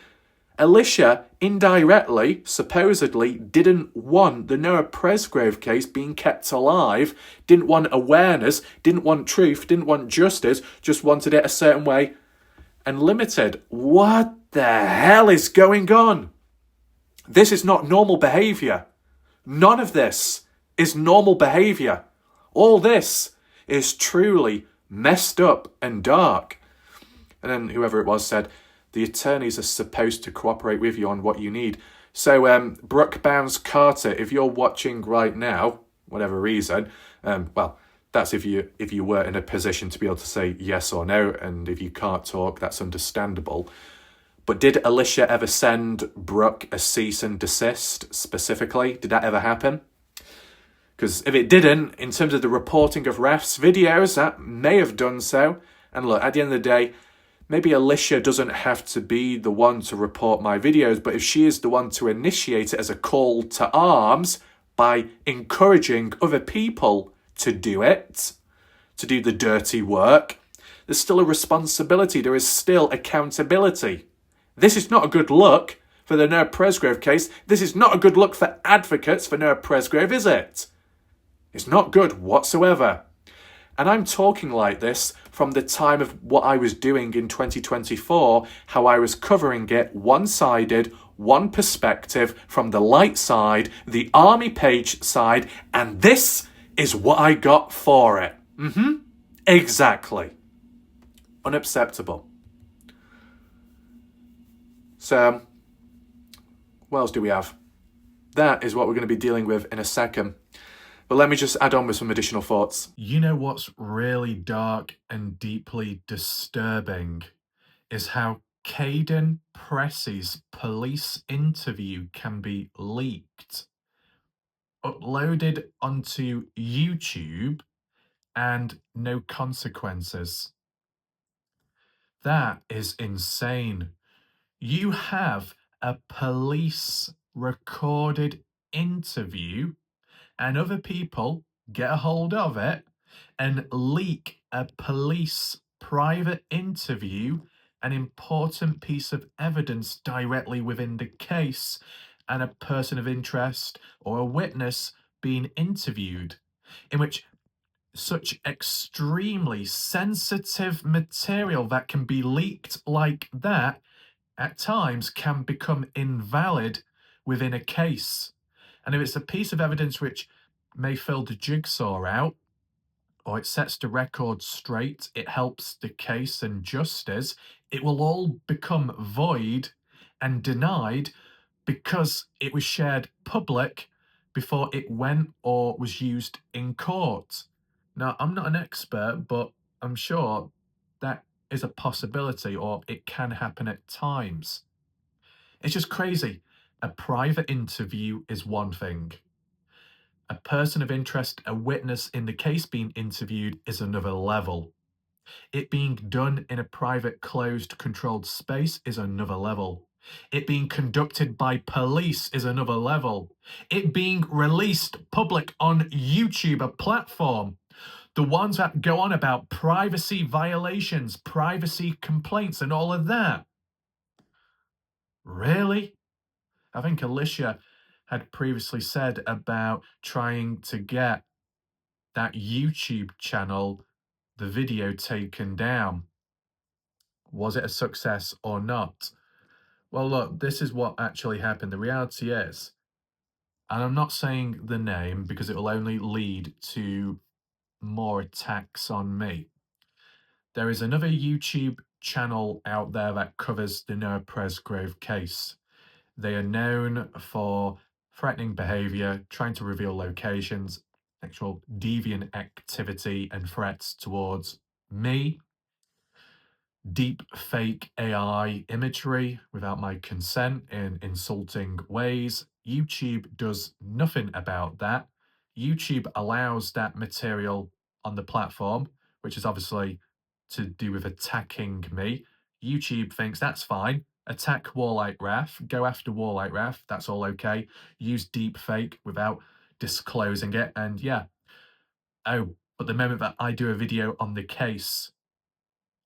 Alicia, indirectly, supposedly, didn't want the Noah Presgrove case being kept alive, didn't want awareness, didn't want truth, didn't want justice, just wanted it a certain way and limited. What the hell is going on? This is not normal behaviour. None of this is normal behaviour. All this is truly messed up and dark. And then whoever it was said, the attorneys are supposed to cooperate with you on what you need. So, Brooke Bounds Carter, if you're watching right now, whatever reason, well, that's if you were in a position to be able to say yes or no, and if you can't talk, that's understandable. But did Alicia ever send Brooke a cease and desist specifically? Did that ever happen? Because if it didn't, in terms of the reporting of Raf's videos, that may have done so. And look, at the end of the day, maybe Alicia doesn't have to be the one to report my videos, but if she is the one to initiate it as a call to arms by encouraging other people to do it, to do the dirty work, there's still a responsibility. There is still accountability. This is not a good look for the Noah Presgrove case. This is not a good look for advocates for Noah Presgrove, is it? It's not good whatsoever. And I'm talking like this from the time of what I was doing in 2024, how I was covering it one-sided, one perspective, from the light side, the army page side, and this is what I got for it. Exactly. Unacceptable. So, what else do we have? That is what we're going to be dealing with in a second. But let me just add on with some additional thoughts. You know what's really dark and deeply disturbing is how Kaden Pressy's police interview can be leaked, uploaded onto YouTube, and no consequences. That is insane. You have a police recorded interview and other people get a hold of it and leak a police private interview, an important piece of evidence directly within the case, and a person of interest or a witness being interviewed, in which such extremely sensitive material that can be leaked like that at times can become invalid within a case. And if it's a piece of evidence which may fill the jigsaw out, or it sets the record straight, it helps the case and justice, it will all become void and denied because it was shared public before it went or was used in court. Now, I'm not an expert, but I'm sure that is a possibility or it can happen at times. It's just crazy. A private interview is one thing. A person of interest, a witness in the case being interviewed is another level. It being done in a private, closed, controlled space is another level. It being conducted by police is another level. It being released public on YouTube, a platform, the ones that go on about privacy violations, privacy complaints, and all of that. Really? I think Alicia had previously said about trying to get that YouTube channel, the video taken down. Was it a success or not? Well, look, this is what actually happened. The reality is, and I'm not saying the name because it will only lead to more attacks on me. There is another YouTube channel out there that covers the Noah Presgrove case. They are known for threatening behavior, trying to reveal locations, actual deviant activity, and threats towards me, deep fake AI imagery without my consent in insulting ways. YouTube does nothing about that. YouTube allows that material on the platform, which is obviously to do with attacking me. YouTube thinks that's fine. Attack WarLike Wrath, go after WarLike Wrath, that's all okay. Use deep fake without disclosing it. And yeah. Oh, but the moment that I do a video on the case,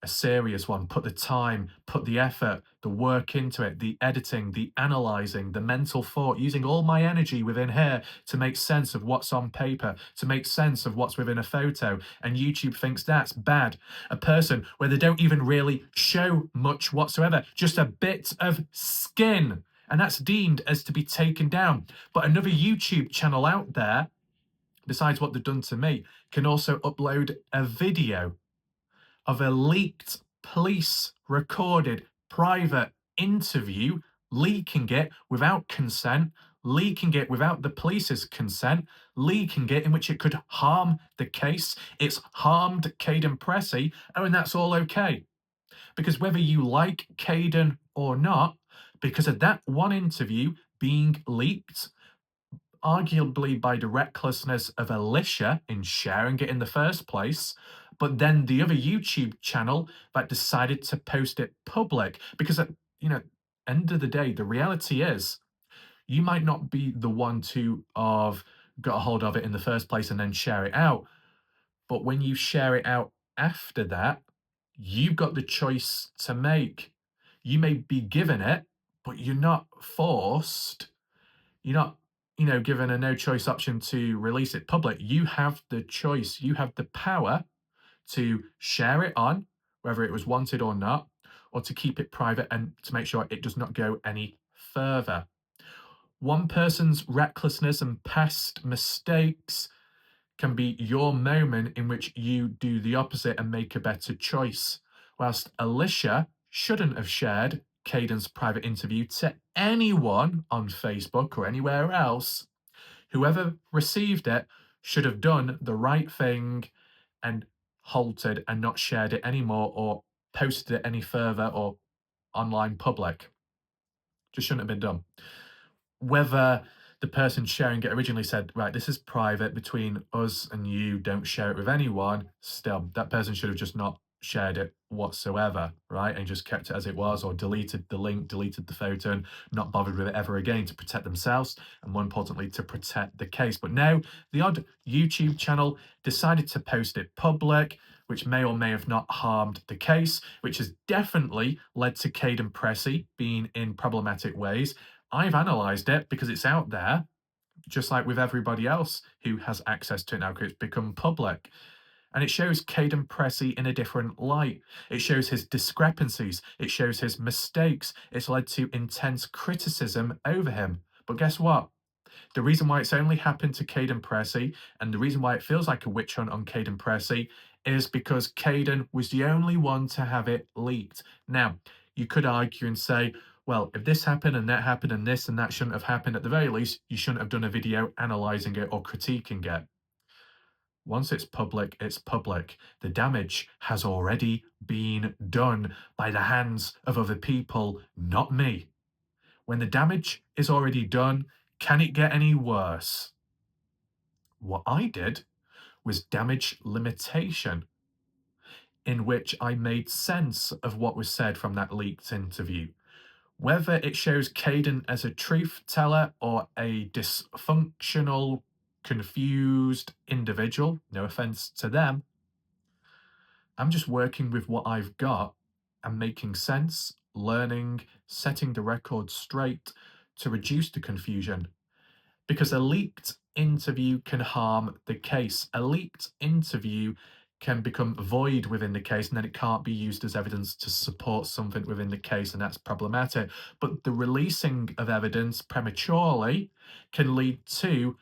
a serious one, put the time, put the effort, the work into it, the editing, the analyzing, the mental thought, using all my energy within here to make sense of what's on paper, to make sense of what's within a photo. And YouTube thinks that's bad. A person where they don't even really show much whatsoever, just a bit of skin. And that's deemed as to be taken down. But another YouTube channel out there, besides what they've done to me, can also upload a video of a leaked police recorded private interview, leaking it without consent, leaking it without the police's consent, leaking it in which it could harm the case. It's harmed Kaden Pressey, and that's all okay. Because whether you like Kaden or not, because of that one interview being leaked, arguably by the recklessness of Alicia in sharing it in the first place, but then the other YouTube channel that decided to post it public. Because at end of the day, the reality is you might not be the one to have got a hold of it in the first place and then share it out. But when you share it out after that, you've got the choice to make. You may be given it, but you're not forced. You're not, given a no choice option to release it public. You have the choice. You have the power to share it on, whether it was wanted or not, or to keep it private and to make sure it does not go any further. One person's recklessness and past mistakes can be your moment in which you do the opposite and make a better choice. Whilst Alicia shouldn't have shared Kaden's private interview to anyone on Facebook or anywhere else, whoever received it should have done the right thing and halted and not shared it anymore or posted it any further or online public. Just shouldn't have been done. Whether the person sharing it originally said, right, this is private between us and you, don't share it with anyone, still, that person should have just not shared it whatsoever, right? And just kept it as it was, or deleted the link, deleted the photo, and not bothered with it ever again to protect themselves and, more importantly, to protect the case. But now the odd YouTube channel decided to post it public, which may or may have not harmed the case, which has definitely led to Kaden Pressey being in problematic ways. I've analysed it because it's out there, just like with everybody else who has access to it now, because it's become public. And it shows Kaden Pressey in a different light. It shows his discrepancies. It shows his mistakes. It's led to intense criticism over him. But guess what? The reason why it's only happened to Kaden Pressey, and the reason why it feels like a witch hunt on Kaden Pressey, is because Kaden was the only one to have it leaked. Now, you could argue and say, well, if this happened and that happened and this and that shouldn't have happened, at the very least, you shouldn't have done a video analysing it or critiquing it. Once it's public, it's public. The damage has already been done by the hands of other people, not me. When the damage is already done, can it get any worse? What I did was damage limitation, in which I made sense of what was said from that leaked interview. Whether it shows Kaden as a truth teller or a dysfunctional, confused individual, no offense to them, I'm just working with what I've got and making sense, learning, setting the record straight to reduce the confusion. Because a leaked interview can harm the case. A leaked interview can become void within the case, and then it can't be used as evidence to support something within the case, and that's problematic. But the releasing of evidence prematurely can lead to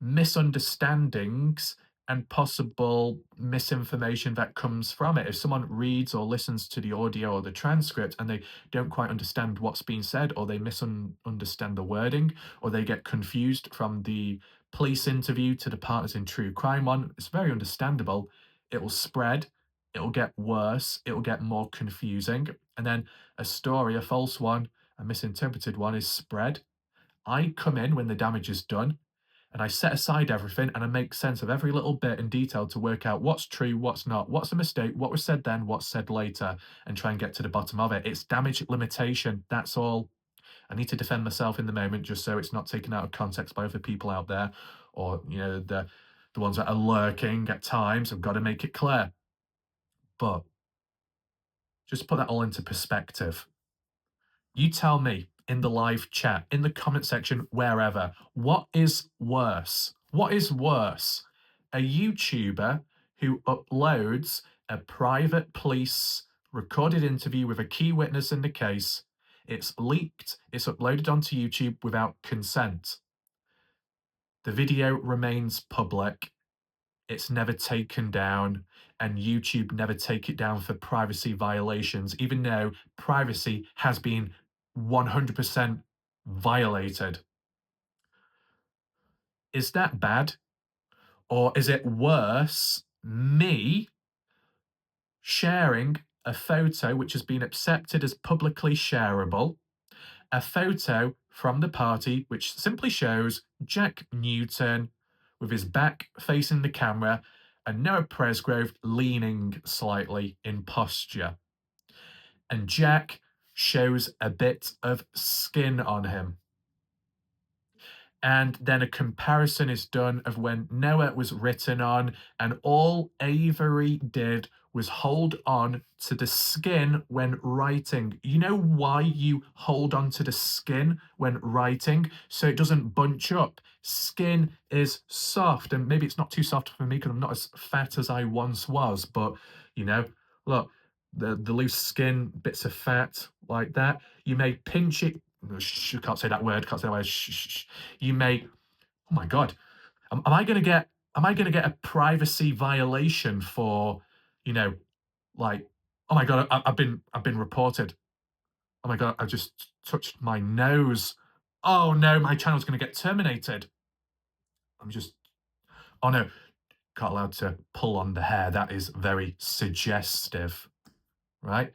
misunderstandings and possible misinformation that comes from it. If someone reads or listens to the audio or the transcript and they don't quite understand what's being said, or they misunderstand the wording, or they get confused from the police interview to the partners in true crime one, it's very understandable. It will spread, it will get worse, it will get more confusing, and then a story, a false one, a misinterpreted one is spread. I come in when the damage is done, and I set aside everything and I make sense of every little bit in detail to work out what's true, what's not, what's a mistake, what was said then, what's said later, and try and get to the bottom of it. It's damage limitation, that's all. I need to defend myself in the moment just so it's not taken out of context by other people out there, or the ones that are lurking at times. I've got to make it clear. But just put that all into perspective. You tell me in the live chat, in the comment section, wherever, what is worse? What is worse? A YouTuber who uploads a private police recorded interview with a key witness in the case, it's leaked, it's uploaded onto YouTube without consent. The video remains public, it's never taken down, and YouTube never take it down for privacy violations, even though privacy has been 100% violated. Is that bad? Or is it worse, me sharing a photo which has been accepted as publicly shareable, a photo from the party which simply shows Jack Newton with his back facing the camera and Noah Presgrove leaning slightly in posture. And Jack shows a bit of skin on him. And then a comparison is done of when Noah was written on, and all Avery did was hold on to the skin when writing. You know why you hold on to the skin when writing? So it doesn't bunch up. Skin is soft, and maybe it's not too soft for me because I'm not as fat as I once was, but look, the loose skin, bits of fat like that, you may pinch it. Can't say that word. Can't say that word. You may. Oh my God. Am I going to get? Am I going to get a privacy violation for, you know, like? Oh my God. I've been reported. Oh my God. I just touched my nose. Oh no. My channel's going to get terminated. I'm just. Oh no. Can't allowed to pull on the hair. That is very suggestive, right?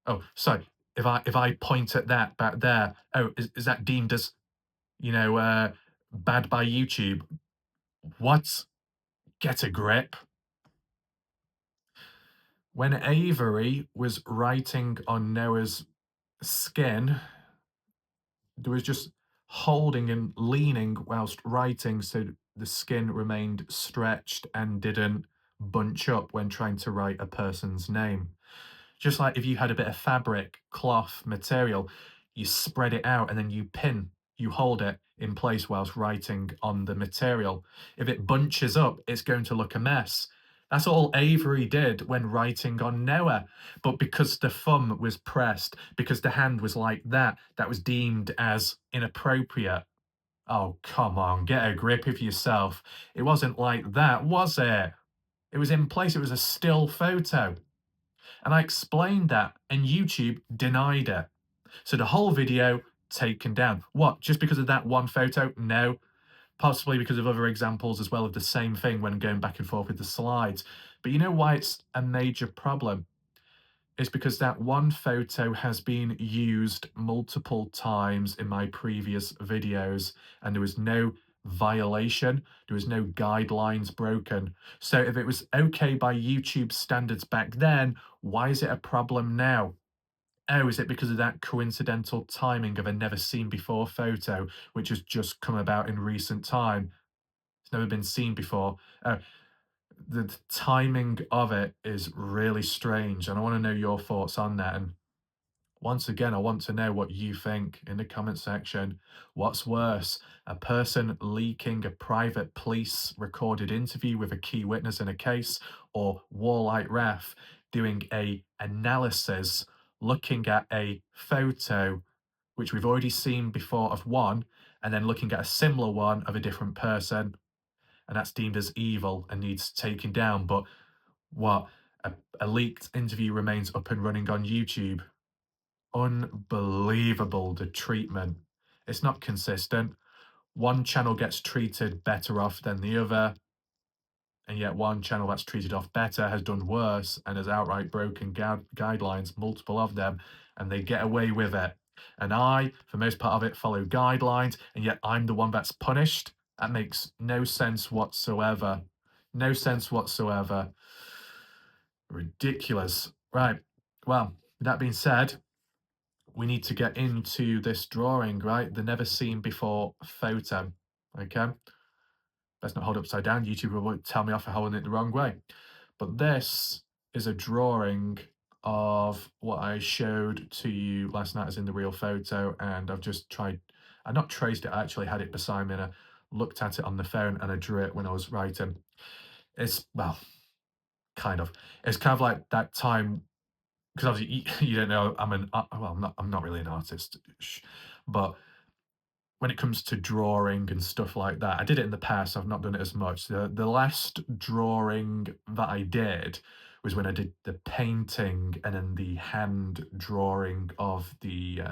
Oh, so if I point at that back there, oh, is that deemed as bad by YouTube? What? Get a grip. When Avery was writing on Noah's skin, there was just holding and leaning whilst writing so the skin remained stretched and didn't bunch up when trying to write a person's name. Just like if you had a bit of fabric, cloth, material, you spread it out and then you hold it in place whilst writing on the material. If it bunches up, it's going to look a mess. That's all Avery did when writing on Noah. But because the thumb was pressed, because the hand was like that was deemed as inappropriate. Oh, come on, get a grip of yourself. It wasn't like that, was it? It was in place, it was a still photo. And I explained that, and YouTube denied it. So the whole video taken down. What? Just because of that one photo? No. Possibly because of other examples as well of the same thing when going back and forth with the slides. But you know why it's a major problem? It's because that one photo has been used multiple times in my previous videos, and there was no violation, there was no guidelines broken. So if it was okay by YouTube standards back then, why is it a problem now? Oh, is it because of that coincidental timing of a never seen before photo, which has just come about in recent time? It's never been seen before. The timing of it is really strange, and I want to know your thoughts on that. And once again, I want to know what you think in the comment section. What's worse, a person leaking a private police recorded interview with a key witness in a case, or WarLike Wrath doing a analysis looking at a photo which we've already seen before of one, and then looking at a similar one of a different person, and that's deemed as evil and needs taken down. But what? A leaked interview remains up and running on YouTube. Unbelievable, the treatment. It's not consistent. One channel gets treated better off than the other, and yet one channel that's treated off better has done worse and has outright broken guidelines, multiple of them, and they get away with it. And I, for most part of it, follow guidelines, and yet I'm the one that's punished. That makes no sense whatsoever. No sense whatsoever. Ridiculous. Right. Well, with that being said, we need to get into this drawing, right? The never seen before photo. Okay. Let's not hold it upside down. YouTube will tell me off for holding it the wrong way. But this is a drawing of what I showed to you last night as in the real photo, and I've just tried, I not traced it, I actually had it beside me and I looked at it on the phone and I drew it when I was writing. It's, well, kind of. It's kind of like that time, because obviously you don't know, I'm not really an artist, but when it comes to drawing and stuff like that, I did it in the past, I've not done it as much. The last drawing that I did was when I did the painting and then the hand drawing of the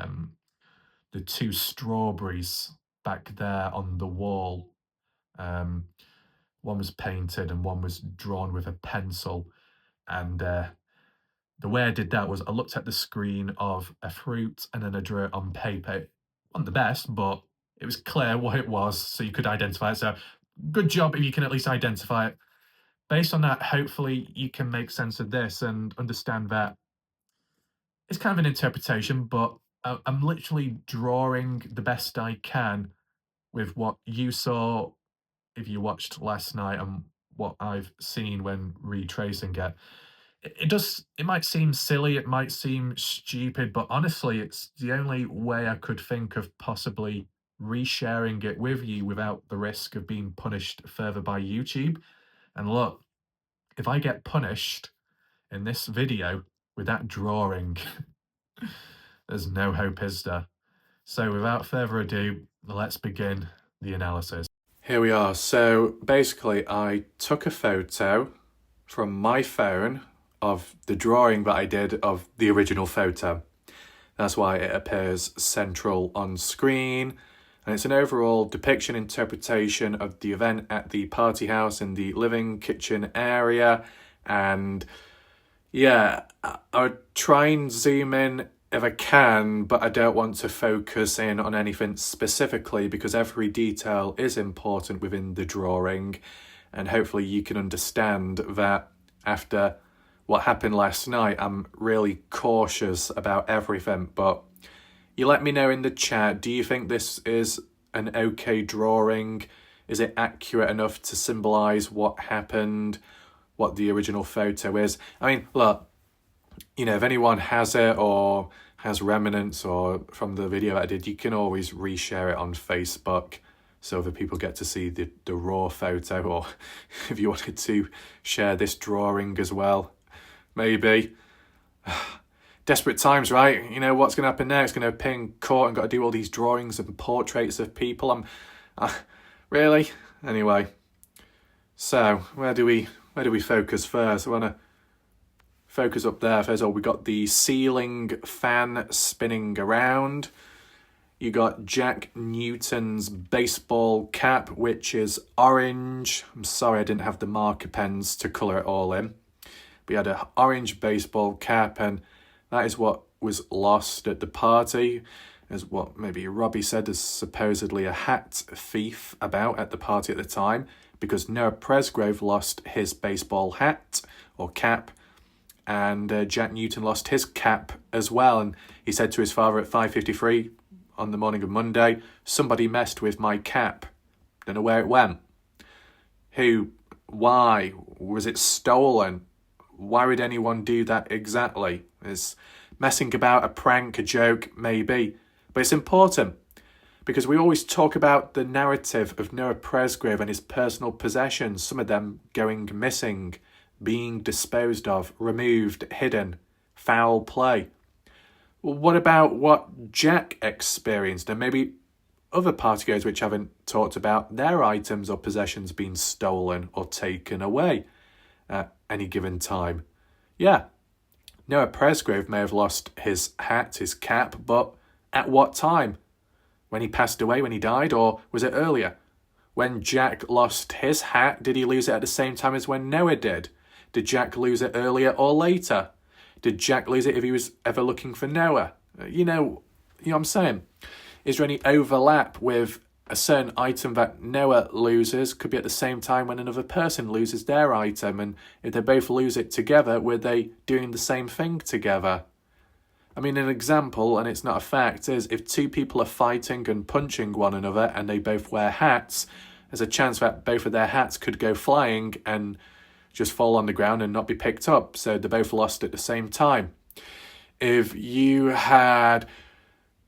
two strawberries back there on the wall. One was painted and one was drawn with a pencil. And the way I did that was I looked at the screen of a fruit and then I drew it on paper. It wasn't the best, but it was clear what it was, so you could identify it. So good job if you can at least identify it. Based on that, hopefully you can make sense of this and understand that it's kind of an interpretation, but I'm literally drawing the best I can with what you saw if you watched last night and what I've seen when retracing it. It might seem silly, it might seem stupid, but honestly, it's the only way I could think of possibly resharing it with you without the risk of being punished further by YouTube. And look, if I get punished in this video with that drawing, there's no hope, is there? So without further ado, let's begin the analysis. Here we are. So basically, I took a photo from my phone of the drawing that I did of the original photo. That's why it appears central on screen. And it's an overall depiction interpretation of the event at the party house in the living kitchen area. And yeah, I would try and zoom in if I can, but I don't want to focus in on anything specifically because every detail is important within the drawing. And hopefully you can understand that after what happened last night. I'm really cautious about everything, but you let me know in the chat, do you think this is an okay drawing? Is it accurate enough to symbolise what happened, what the original photo is? I mean, look, if anyone has it or has remnants or from the video that I did, you can always reshare it on Facebook so other people get to see the raw photo, or if you wanted to share this drawing as well, maybe. Desperate times, right? What's going to happen next? Going to appear in court and got to do all these drawings and portraits of people. Really? Anyway, so where do we focus first? I want to focus up there. First of all, we got the ceiling fan spinning around. You got Jack Newton's baseball cap, which is orange. I'm sorry I didn't have the marker pens to colour it all in. We had an orange baseball cap, and that is what was lost at the party, as what maybe Robbie said is supposedly a hat thief about at the party at the time, because Noah Presgrove lost his baseball hat or cap, and Jack Newton lost his cap as well. And he said to his father at 5:53 on the morning of Monday, "Somebody messed with my cap. Don't know where it went. Who? Why? Was it stolen? Why would anyone do that exactly? Is messing about a prank, a joke? Maybe. But it's important, because we always talk about the narrative of Noah Presgrove and his personal possessions, some of them going missing, being disposed of, removed, hidden, foul play. Well, what about what Jack experienced, and maybe other partygoers which haven't talked about their items or possessions being stolen or taken away at any given time? Yeah, Noah Presgrove may have lost his hat, his cap, but at what time? When he passed away, when he died, or was it earlier? When Jack lost his hat, did he lose it at the same time as when Noah did? Did Jack lose it earlier or later? Did Jack lose it if he was ever looking for Noah? You know what I'm saying? Is there any overlap with a certain item that Noah loses? Could be at the same time when another person loses their item, and if they both lose it together, were they doing the same thing together? I mean, an example, and it's not a fact, is if two people are fighting and punching one another and they both wear hats, there's a chance that both of their hats could go flying and just fall on the ground and not be picked up, so they're both lost at the same time. If you had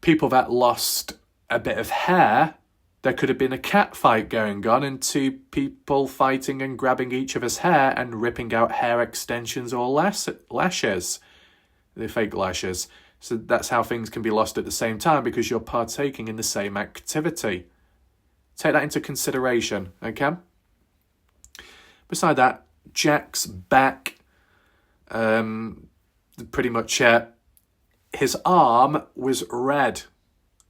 people that lost a bit of hair, there could have been a cat fight going on and two people fighting and grabbing each other's hair and ripping out hair extensions or lashes, the fake lashes. So that's how things can be lost at the same time, because you're partaking in the same activity. Take that into consideration, okay? Beside that, Jack's back, pretty much his arm was red.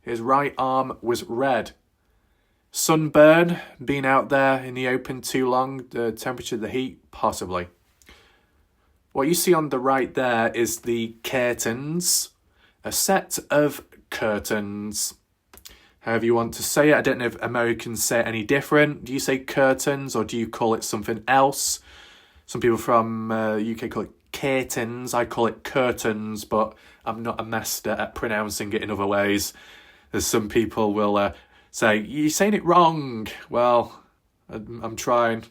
His right arm was red. Sunburn, being out there in the open too long, the temperature, the heat, possibly. What you see on the right there is the curtains, a set of curtains. However you want to say it. I don't know if Americans say it any different. Do you say curtains or do you call it something else? Some people from UK call it curtains. I call it curtains, but I'm not a master at pronouncing it in other ways. As some people will say, "You're saying it wrong." Well, I'm trying.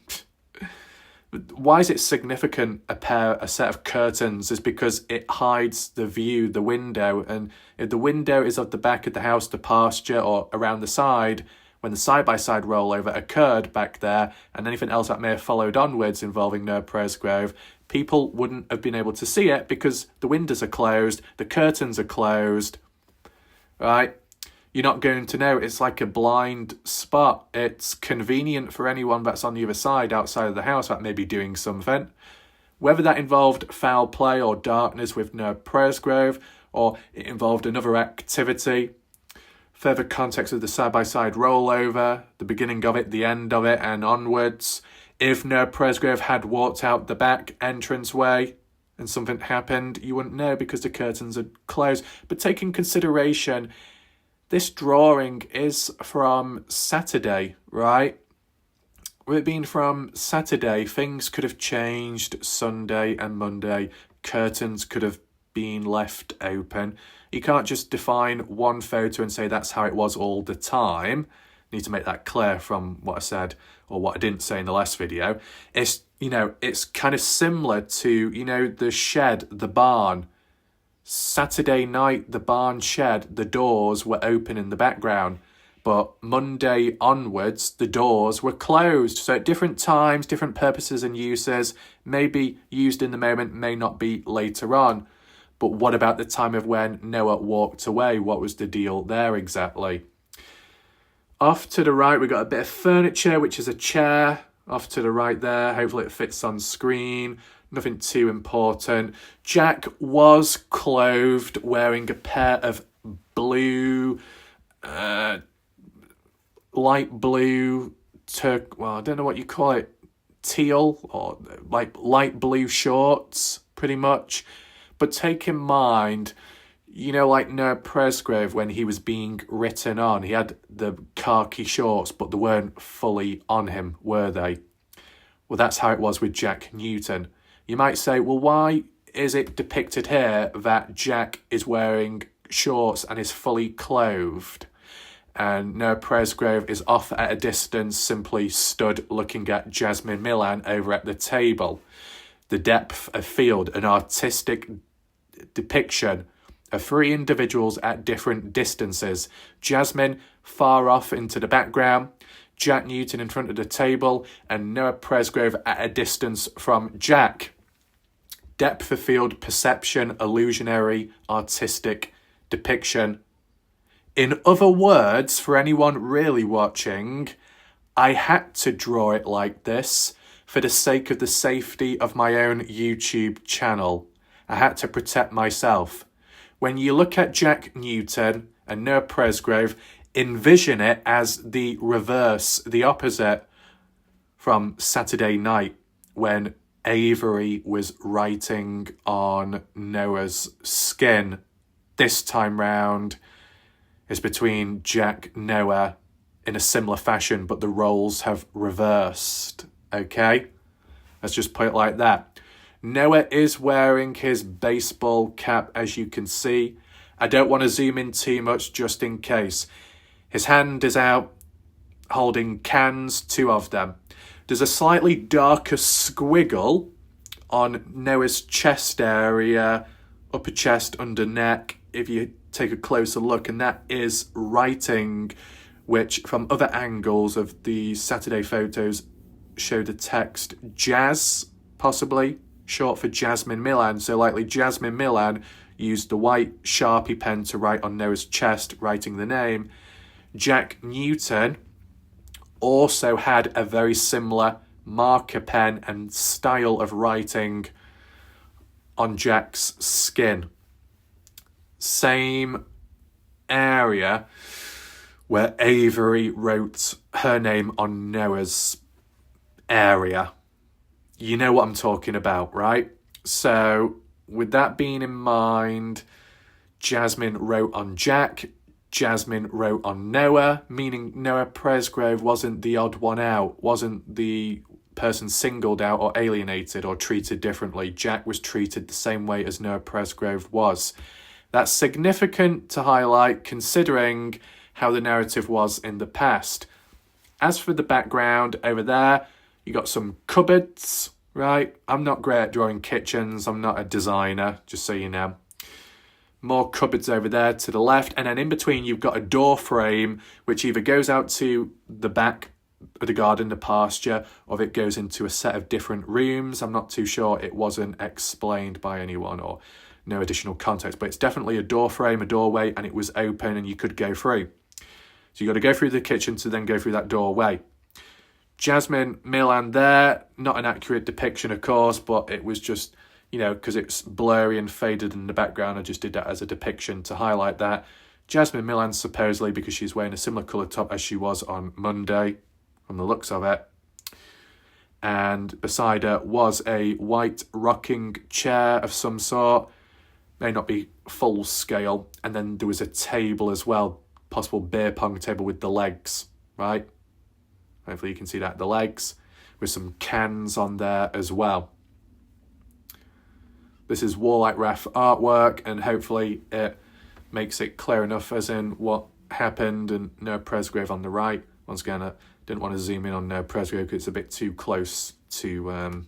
Why is it significant, a set of curtains? Is because it hides the view, the window. And if the window is at the back of the house, the pasture, or around the side, when the side-by-side rollover occurred back there, and anything else that may have followed onwards involving Noah Presgrove, people wouldn't have been able to see it because the windows are closed, the curtains are closed, right? You're not going to know. It's like a blind spot. It's convenient for anyone that's on the other side, outside of the house, that may be doing something. Whether that involved foul play or darkness with Noah Presgrove, or it involved another activity. Further context of the side-by-side rollover, the beginning of it, the end of it, and onwards. If Noah Presgrove had walked out the back entranceway and something happened, you wouldn't know because the curtains are closed. But take in consideration, this drawing is from Saturday, right? with it being from Saturday, things could have changed Sunday and Monday. Curtains could have been left open. You can't just define one photo and say that's how it was all the time. Need to make that clear from what I said or what I didn't say in the last video. It's, it's kind of similar to, the shed, the barn. Saturday night, the barn shed, the doors were open in the background. But Monday onwards, the doors were closed. So at different times, different purposes and uses, may be used in the moment, may not be later on. But what about the time of when Noah walked away? What was the deal there exactly? Off to the right, we've got a bit of furniture, which is a chair. Off to the right there, hopefully it fits on screen. Nothing too important. Jack was clothed, wearing a pair of blue, light blue, I don't know what you call it, teal, or like light blue shorts, pretty much. But take in mind, like Noah Presgrove, when he was being written on, he had the khaki shorts, but they weren't fully on him, were they? Well, that's how it was with Jack Newton. You might say, well, why is it depicted here that Jack is wearing shorts and is fully clothed? And Noah Presgrove is off at a distance, simply stood looking at Jasmine Milan over at the table. The depth of field, an artistic depiction of three individuals at different distances. Jasmine far off into the background, Jack Newton in front of the table, and Noah Presgrove at a distance from Jack. Depth of field, perception, illusionary, artistic depiction. In other words, for anyone really watching, I had to draw it like this for the sake of the safety of my own YouTube channel. I had to protect myself. When you look at Jack Newton and Noah Presgrove, envision it as the reverse, the opposite from Saturday night when Avery was writing on Noah's skin. This time round is between Jack and Noah in a similar fashion, but the roles have reversed. Okay? Let's just put it like that. Noah is wearing his baseball cap, as you can see. I don't want to zoom in too much just in case. His hand is out, holding cans, 2 of them. There's a slightly darker squiggle on Noah's chest area, upper chest, under neck, if you take a closer look, and that is writing, which from other angles of the Saturday photos show the text Jazz, possibly, short for Jasmine Milan. So likely Jasmine Milan used the white Sharpie pen to write on Noah's chest, writing the name. Jack Newton also had a very similar marker pen and style of writing on Jack's skin. Same area where Avery wrote her name on Noah's area. You know what I'm talking about, right? So with that being in mind, Jasmine wrote on Jack, Jasmine wrote on Noah, meaning Noah Presgrove wasn't the odd one out, wasn't the person singled out or alienated or treated differently. Jack was treated the same way as Noah Presgrove was. That's significant to highlight considering how the narrative was in the past. As for the background over there, you got some cupboards, right? I'm not great at drawing kitchens. I'm not a designer, just so you know. More cupboards over there to the left. And then in between, you've got a door frame, which either goes out to the back of the garden, the pasture, or it goes into a set of different rooms. I'm not too sure. It wasn't explained by anyone or no additional context. But it's definitely a door frame, a doorway, and it was open and you could go through. So you got to go through the kitchen to then go through that doorway. Jasmine Milan there, not an accurate depiction, of course, but it was just, because it's blurry and faded in the background, I just did that as a depiction to highlight that. Jasmine Milan, supposedly, because she's wearing a similar colour top as she was on Monday, from the looks of it. And beside her was a white rocking chair of some sort, may not be full scale. And then there was a table as well, possible beer pong table with the legs, right? Hopefully you can see that, the legs, with some cans on there as well. This is WarLike Wrath artwork, and hopefully it makes it clear enough as in what happened. And Noah Presgrove on the right. Once again, I didn't want to zoom in on Noah Presgrove because it's a bit too close to,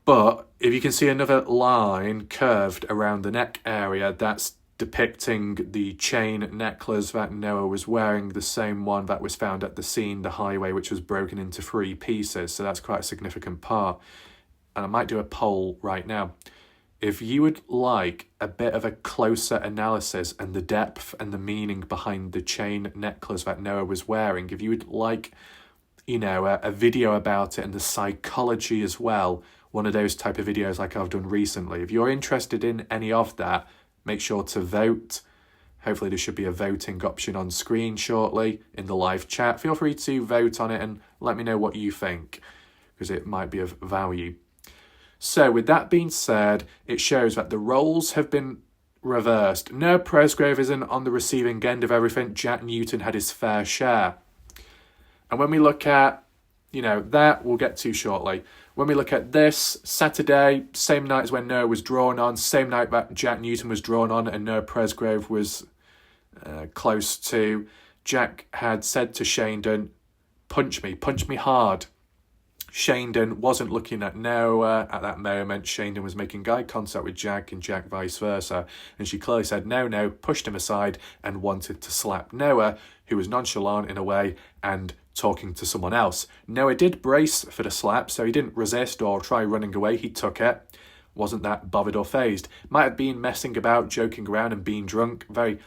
But if you can see another line curved around the neck area, that's depicting the chain necklace that Noah was wearing, the same one that was found at the scene, the highway, which was broken into 3 pieces. So that's quite a significant part. And I might do a poll right now. If you would like a bit of a closer analysis and the depth and the meaning behind the chain necklace that Noah was wearing, if you would like, a video about it and the psychology as well, one of those type of videos like I've done recently, if you're interested in any of that, make sure to vote. Hopefully there should be a voting option on screen shortly in the live chat. Feel free to vote on it and let me know what you think, because it might be of value. So with that being said, it shows that the roles have been reversed. Noah Presgrove isn't on the receiving end of everything. Jack Newton had his fair share. And when we look at, that we'll get to shortly. When we look at this, Saturday, same night as when Noah was drawn on, same night that Jack Newton was drawn on and Noah Presgrove was close to, Jack had said to Kaden, punch me hard. Kaden wasn't looking at Noah at that moment. Kaden was making eye contact with Jack and Jack vice versa. And she clearly said no, pushed him aside and wanted to slap Noah, who was nonchalant in a way and talking to someone else. Noah did brace for the slap, so he didn't resist or try running away. He took it. Wasn't that bothered or phased. Might have been messing about, joking around and being drunk. Very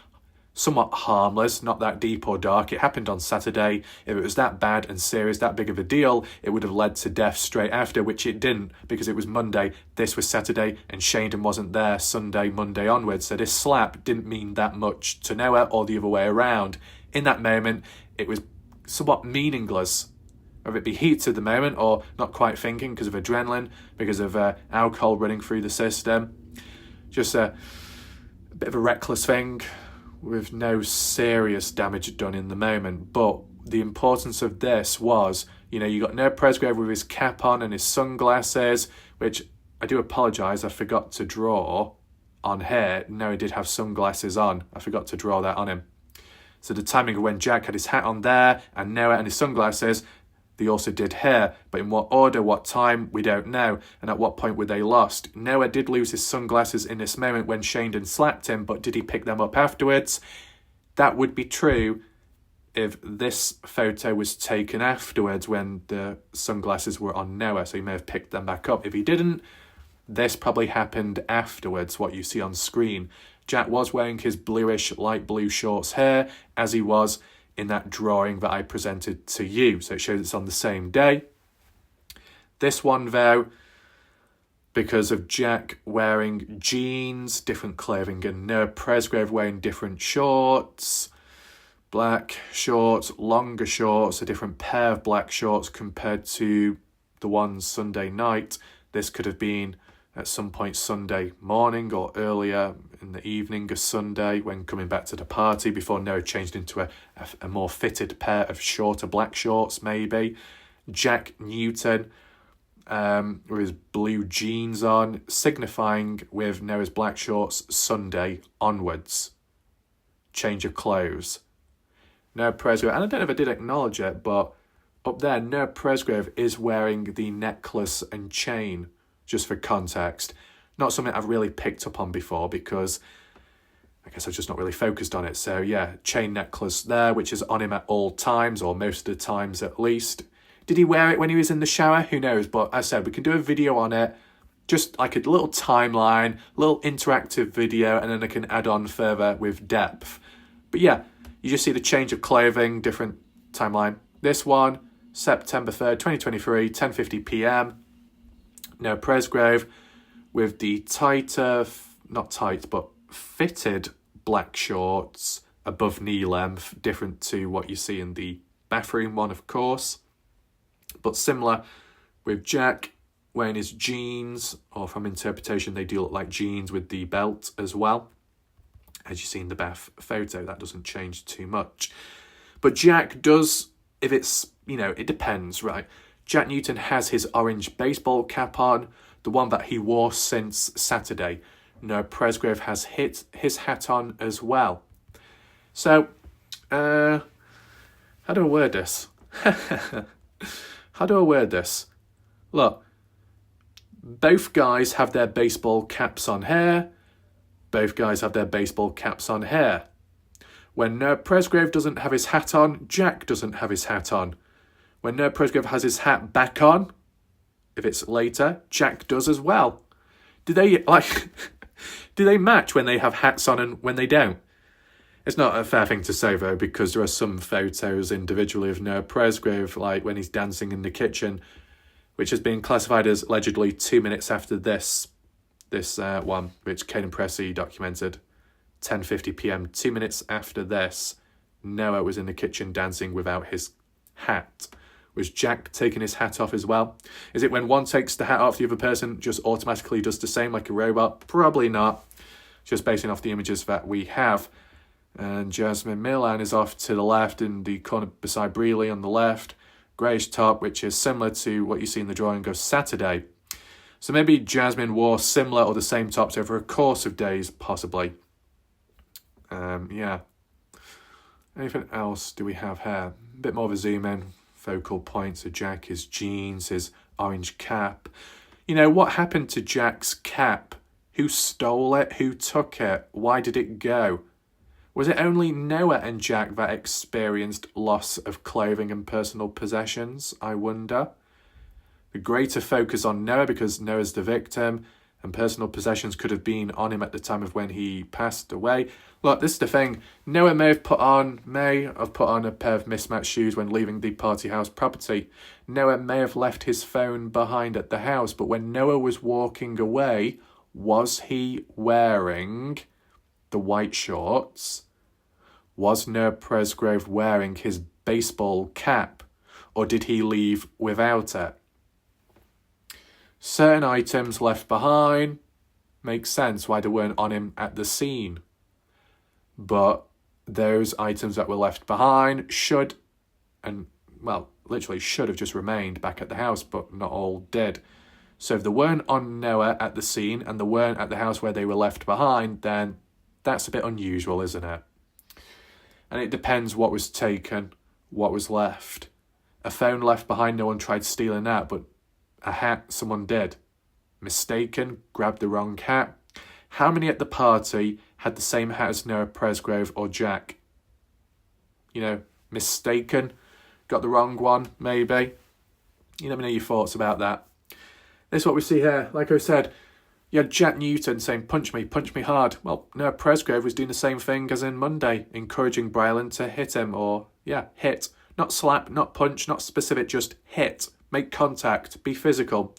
somewhat harmless, not that deep or dark. It happened on Saturday. If it was that bad and serious, that big of a deal, it would have led to death straight after, which it didn't, because it was Monday, this was Saturday, and Kaden wasn't there Sunday, Monday onwards. So this slap didn't mean that much to Noah or the other way around. In that moment, it was somewhat meaningless. Whether it be heat at the moment or not quite thinking because of adrenaline, because of alcohol running through the system. Just a bit of a reckless thing with no serious damage done in the moment. But the importance of this was, you got Noah Presgrove with his cap on and his sunglasses, which I do apologise, I forgot to draw on here. Noah did have sunglasses on. I forgot to draw that on him. So the timing of when Jack had his hat on there and Noah and his sunglasses, they also did here. But in what order, what time, we don't know. And at what point were they lost? Noah did lose his sunglasses in this moment when Kaden slapped him, but did he pick them up afterwards? That would be true if this photo was taken afterwards when the sunglasses were on Noah. So he may have picked them back up. If he didn't, this probably happened afterwards, what you see on screen. Jack was wearing his bluish, light blue shorts here, as he was in that drawing that I presented to you. So it shows it's on the same day. This one, though, because of Jack wearing jeans, different clothing, and Noah Presgrove wearing different shorts, black shorts, longer shorts, a different pair of black shorts compared to the ones Sunday night. This could have been at some point Sunday morning or earlier in the evening of Sunday when coming back to the party before Noah changed into a more fitted pair of shorter black shorts maybe. Jack Newton with his blue jeans on, signifying with Noah's black shorts Sunday onwards. Change of clothes. Noah Presgrove, and I don't know if I did acknowledge it, but up there Noah Presgrove is wearing the necklace and chain, just for context. Not something I've really picked up on before because I guess I've just not really focused on it. So yeah, chain necklace there, which is on him at all times, or most of the times at least. Did he wear it when he was in the shower? Who knows? But as I said, we can do a video on it, just like a little timeline, little interactive video, and then I can add on further with depth. But yeah, you just see the change of clothing, different timeline. This one, September 3rd, 2023, 10:50 p.m. Noah Presgrove with the tighter, not tight, but fitted black shorts above knee length, different to what you see in the bathroom one, of course, but similar with Jack wearing his jeans, or from interpretation they do look like jeans with the belt as well, as you see in the bath photo. That doesn't change too much. But Jack does, if it's, it depends, right? Jack Newton has his orange baseball cap on, the one that he wore since Saturday. Noah Presgrove has his hat on as well. So, how do I word this? How do I word this? Look, both guys have their baseball caps on here. Both guys have their baseball caps on here. When Noah Presgrove doesn't have his hat on, Jack doesn't have his hat on. When Noah Presgrove has his hat back on, if it's later, Jack does as well. Do they match when they have hats on and when they don't? It's not a fair thing to say, though, because there are some photos individually of Noah Presgrove, like when he's dancing in the kitchen, which has been classified as allegedly 2 minutes after this one, which Kaden Pressey documented. 10:50 p.m, 2 minutes after this, Noah was in the kitchen dancing without his hat. Was Jack taking his hat off as well? Is it when one takes the hat off, the other person just automatically does the same like a robot? Probably not. Just basing off the images that we have. And Jasmine Milan is off to the left in the corner beside Breeley on the left. Greyish top, which is similar to what you see in the drawing of Saturday. So maybe Jasmine wore similar or the same tops over a course of days, possibly. Yeah. Anything else do we have here? A bit more of a zoom in. Focal points of Jack, his jeans, his orange cap. What happened to Jack's cap? Who stole it? Who took it? Why did it go? Was it only Noah and Jack that experienced loss of clothing and personal possessions, I wonder? The greater focus on Noah because Noah's the victim and personal possessions could have been on him at the time of when he passed away. Look, this is the thing. Noah may have put on a pair of mismatched shoes when leaving the party house property. Noah may have left his phone behind at the house, but when Noah was walking away, was he wearing the white shorts? Was Noah Presgrove wearing his baseball cap, or did he leave without it? Certain items left behind makes sense why they weren't on him at the scene. But those items that were left behind should have just remained back at the house, but not all did. So if they weren't on Noah at the scene and they weren't at the house where they were left behind, then that's a bit unusual, isn't it? And it depends what was taken, what was left. A phone left behind, no one tried stealing that, but a hat, someone did. Mistaken, grabbed the wrong hat. How many at the party had the same hat as Noah Presgrove or Jack? Mistaken, got the wrong one, maybe. You let me know your thoughts about that. This is what we see here. Like I said, you had Jack Newton saying, punch me hard. Well, Noah Presgrove was doing the same thing as in Monday, encouraging Brylan to hit him, or, hit. Not slap, not punch, not specific, just hit. Make contact, be physical.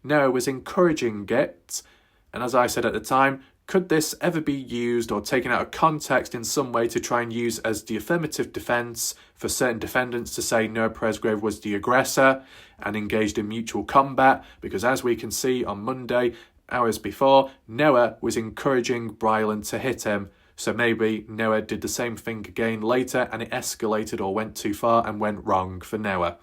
Noah was encouraging it, and as I said at the time, could this ever be used or taken out of context in some way to try and use as the affirmative defence for certain defendants to say Noah Presgrove was the aggressor and engaged in mutual combat? Because as we can see on Monday, hours before, Noah was encouraging Brylan to hit him. So maybe Noah did the same thing again later and it escalated or went too far and went wrong for Noah.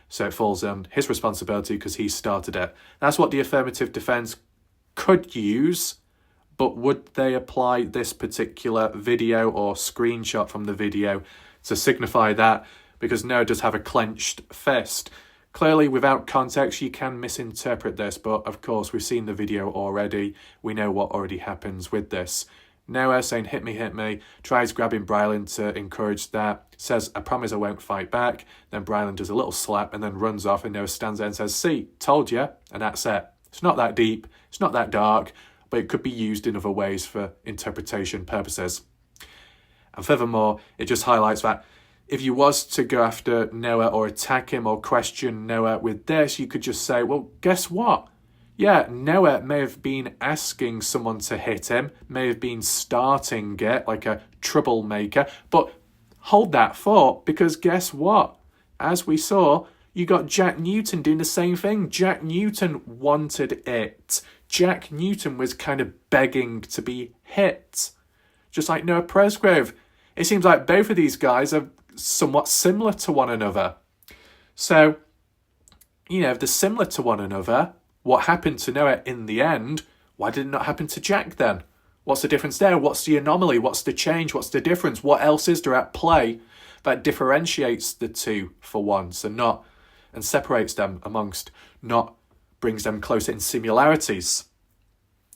So it falls on his responsibility because he started it. That's what the affirmative defence could use, but would they apply this particular video or screenshot from the video to signify that? Because Noah does have a clenched fist. Clearly, without context, you can misinterpret this, but of course, we've seen the video already. We know what already happens with this. Noah saying, hit me, tries grabbing Brylan to encourage that, says, I promise I won't fight back. Then Brylan does a little slap and then runs off, and Noah stands there and says, see, told you, and that's it. It's not that deep, it's not that dark, but it could be used in other ways for interpretation purposes. And furthermore, it just highlights that if you was to go after Noah or attack him or question Noah with this, you could just say, well, guess what? Yeah, Noah may have been asking someone to hit him, may have been starting it like a troublemaker, but hold that thought, because guess what? As we saw, you got Jack Newton doing the same thing. Jack Newton wanted it. Jack Newton was kind of begging to be hit. Just like Noah Presgrove. It seems like both of these guys have somewhat similar to one another. So, if they're similar to one another, what happened to Noah in the end? Why did it not happen to Jack then? What's the difference there? What's the anomaly? What's the change? What's the difference? What else is there at play that differentiates the two for once and separates them amongst, not brings them closer in similarities?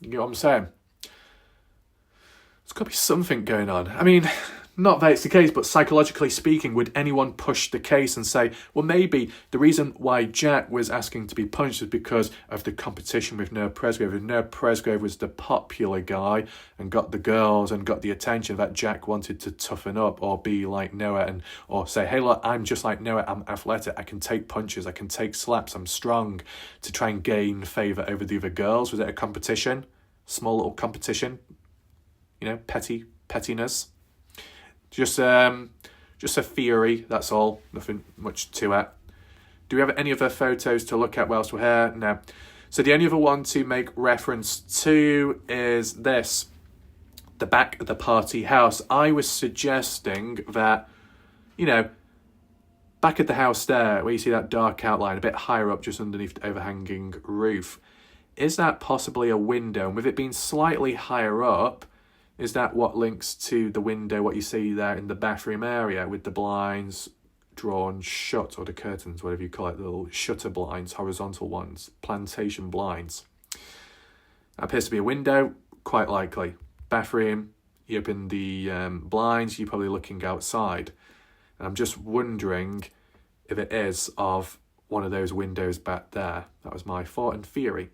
You know what I'm saying? There's got to be something going on. I mean, not that it's the case, but psychologically speaking, would anyone push the case and say, well, maybe the reason why Jack was asking to be punched is because of the competition with Noah Presgrove? If Noah Presgrove was the popular guy and got the girls and got the attention, that Jack wanted to toughen up or be like Noah or say, hey, look, I'm just like Noah, I'm athletic, I can take punches, I can take slaps, I'm strong, to try and gain favour over the other girls. Was it a competition? Small little competition? Pettiness? Just a theory, that's all. Nothing much to it. Do we have any other photos to look at whilst we're here? No. So the only other one to make reference to is this. The back of the party house. I was suggesting that, back at the house there, where you see that dark outline, a bit higher up just underneath the overhanging roof, is that possibly a window? And with it being slightly higher up, is that what links to the window, what you see there in the bathroom area with the blinds drawn shut, or the curtains, whatever you call it, the little shutter blinds, horizontal ones, plantation blinds? That appears to be a window, quite likely. Bathroom, you open the blinds, you're probably looking outside. And I'm just wondering if it is of one of those windows back there. That was my thought and theory.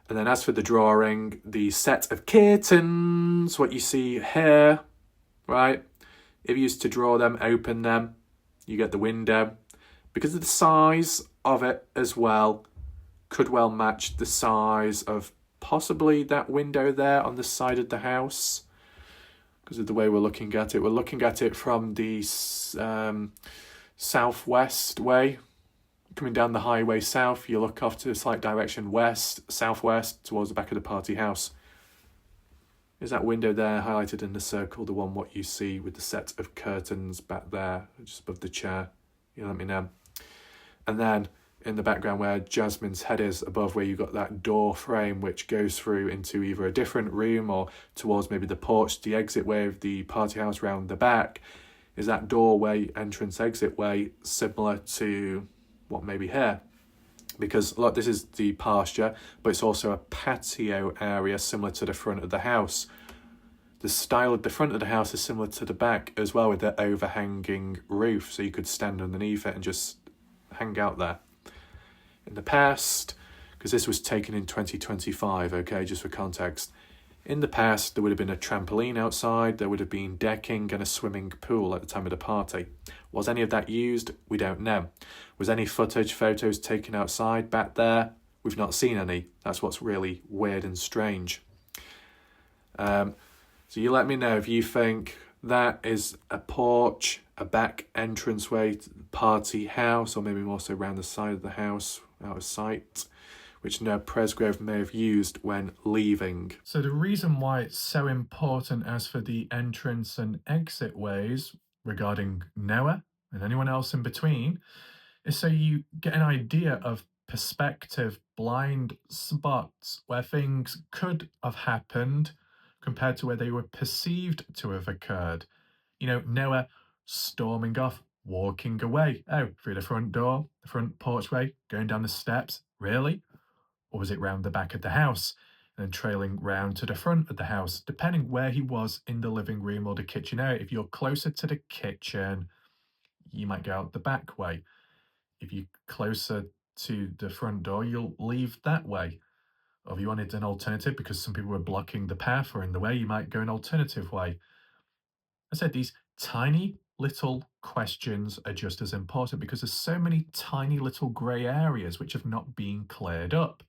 And then as for the drawing, the set of curtains, what you see here, right? If you used to draw them, open them, you get the window. Because of the size of it as well, could well match the size of possibly that window there on the side of the house. Because of the way we're looking at it. We're looking at it from the southwest way. Coming down the highway south, you look off to a slight direction southwest, towards the back of the party house. Is that window there highlighted in the circle the one what you see with the set of curtains back there, just above the chair? You let me know. And then in the background where Jasmine's head is, above where you've got that door frame which goes through into either a different room or towards maybe the porch, the exit way of the party house round the back, is that doorway, entrance, exit way similar to what maybe here? Because look, this is the pasture, but it's also a patio area similar to the front of the house. The style of the front of the house is similar to the back as well, with the overhanging roof, so you could stand underneath it and just hang out there. In the past, because this was taken in 2025, okay, just for context, in the past there would have been a trampoline outside, there would have been decking and a swimming pool at the time of the party. Was any of that used? We don't know. Was any photos taken outside back there? We've not seen any. That's what's really weird and strange. So you let me know if you think that is a porch, a back entranceway to the party house, or maybe more so around the side of the house, out of sight, which Noah Presgrove may have used when leaving. So the reason why it's so important as for the entrance and exit ways regarding Noah and anyone else in between is so you get an idea of perspective, blind spots where things could have happened compared to where they were perceived to have occurred. Noah storming off, walking away. Oh, through the front door, the front porchway, going down the steps. Really? Or was it round the back of the house and then trailing round to the front of the house, depending where he was in the living room or the kitchen area? If you're closer to the kitchen, you might go out the back way. If you're closer to the front door, you'll leave that way. Or if you wanted an alternative because some people were blocking the path or in the way, you might go an alternative way. I said these tiny little questions are just as important because there's so many tiny little grey areas which have not been cleared up.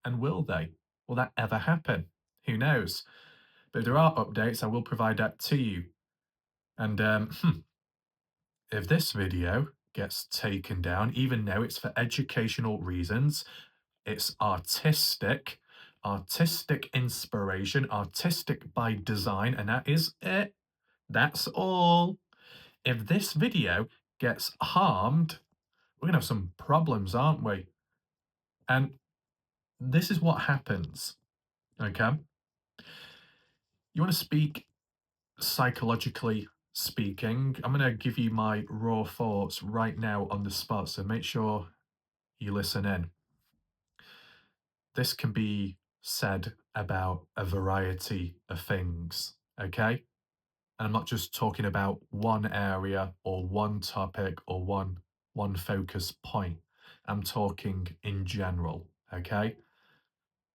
And will they? Will that ever happen? Who knows? But if there are updates, I will provide that to you. And if this video gets taken down, even though it's for educational reasons, it's artistic inspiration, artistic by design, and that is it. That's all. If this video gets harmed, we're going to have some problems, aren't we? And this is what happens, okay? You want to speak psychologically speaking. I'm going to give you my raw thoughts right now on the spot, so make sure you listen in. This can be said about a variety of things, okay? And I'm not just talking about one area or one topic or one focus point. I'm talking in general, okay?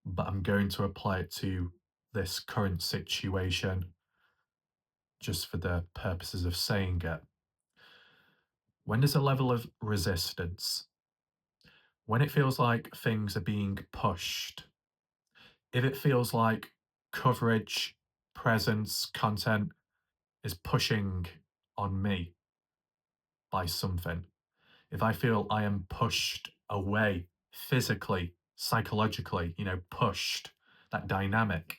But I'm going to apply it to this current situation just for the purposes of saying it. When there's a level of resistance, when it feels like things are being pushed, if it feels like coverage, presence, content is pushing on me by something, if I feel I am pushed away physically, psychologically, pushed, that dynamic,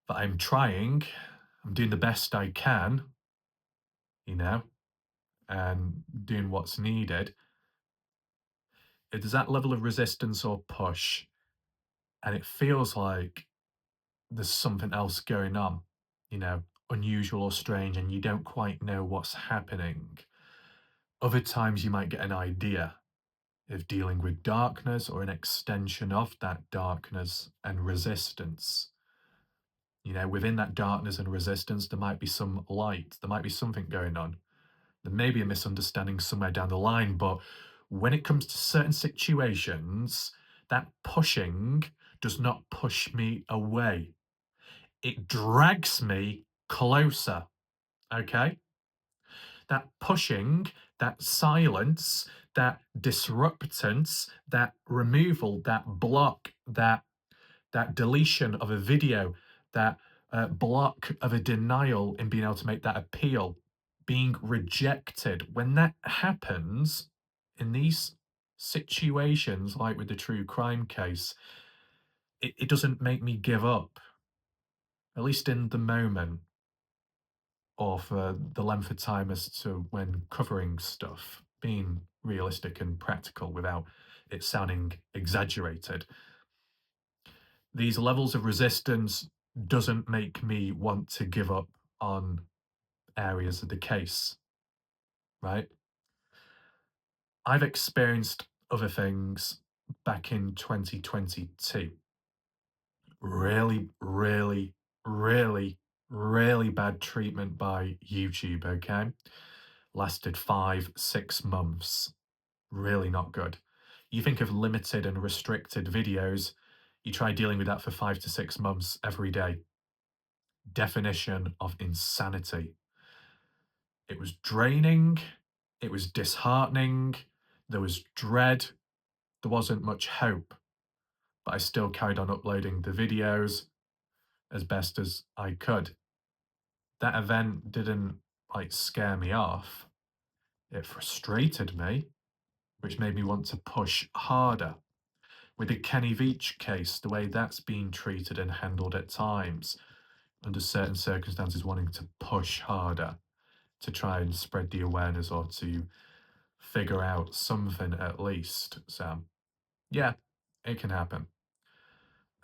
but I'm doing the best I can, you know, and doing what's needed. If there's that level of resistance or push, and it feels like there's something else going on, you know, unusual or strange, and you don't quite know what's happening. Other times you might get an idea of dealing with darkness or an extension of that darkness and resistance. Within that darkness and resistance, there might be some light, there might be something going on. There may be a misunderstanding somewhere down the line, but when it comes to certain situations, that pushing does not push me away. It drags me closer. Okay? That pushing, that silence, that disruptance, that removal, that block, that deletion of a video, that block of a denial in being able to make that appeal, being rejected. When that happens in these situations, like with the true crime case, it doesn't make me give up, at least in the moment, or for the length of time as to when covering stuff, being realistic and practical without it sounding exaggerated. These levels of resistance doesn't make me want to give up on areas of the case, right? I've experienced other things back in 2022. Really, really, really, really bad treatment by YouTube, okay? Lasted 5, 6 months. Really not good. You think of limited and restricted videos, you try dealing with that for 5 to 6 months every day. Definition of insanity. It was draining, it was disheartening, there was dread, there wasn't much hope, but I still carried on uploading the videos as best as I could. That event didn't scare me off. It frustrated me, which made me want to push harder. With the Kenny Veach case, the way that's been treated and handled at times, under certain circumstances, wanting to push harder to try and spread the awareness or to figure out something at least. So, yeah, it can happen.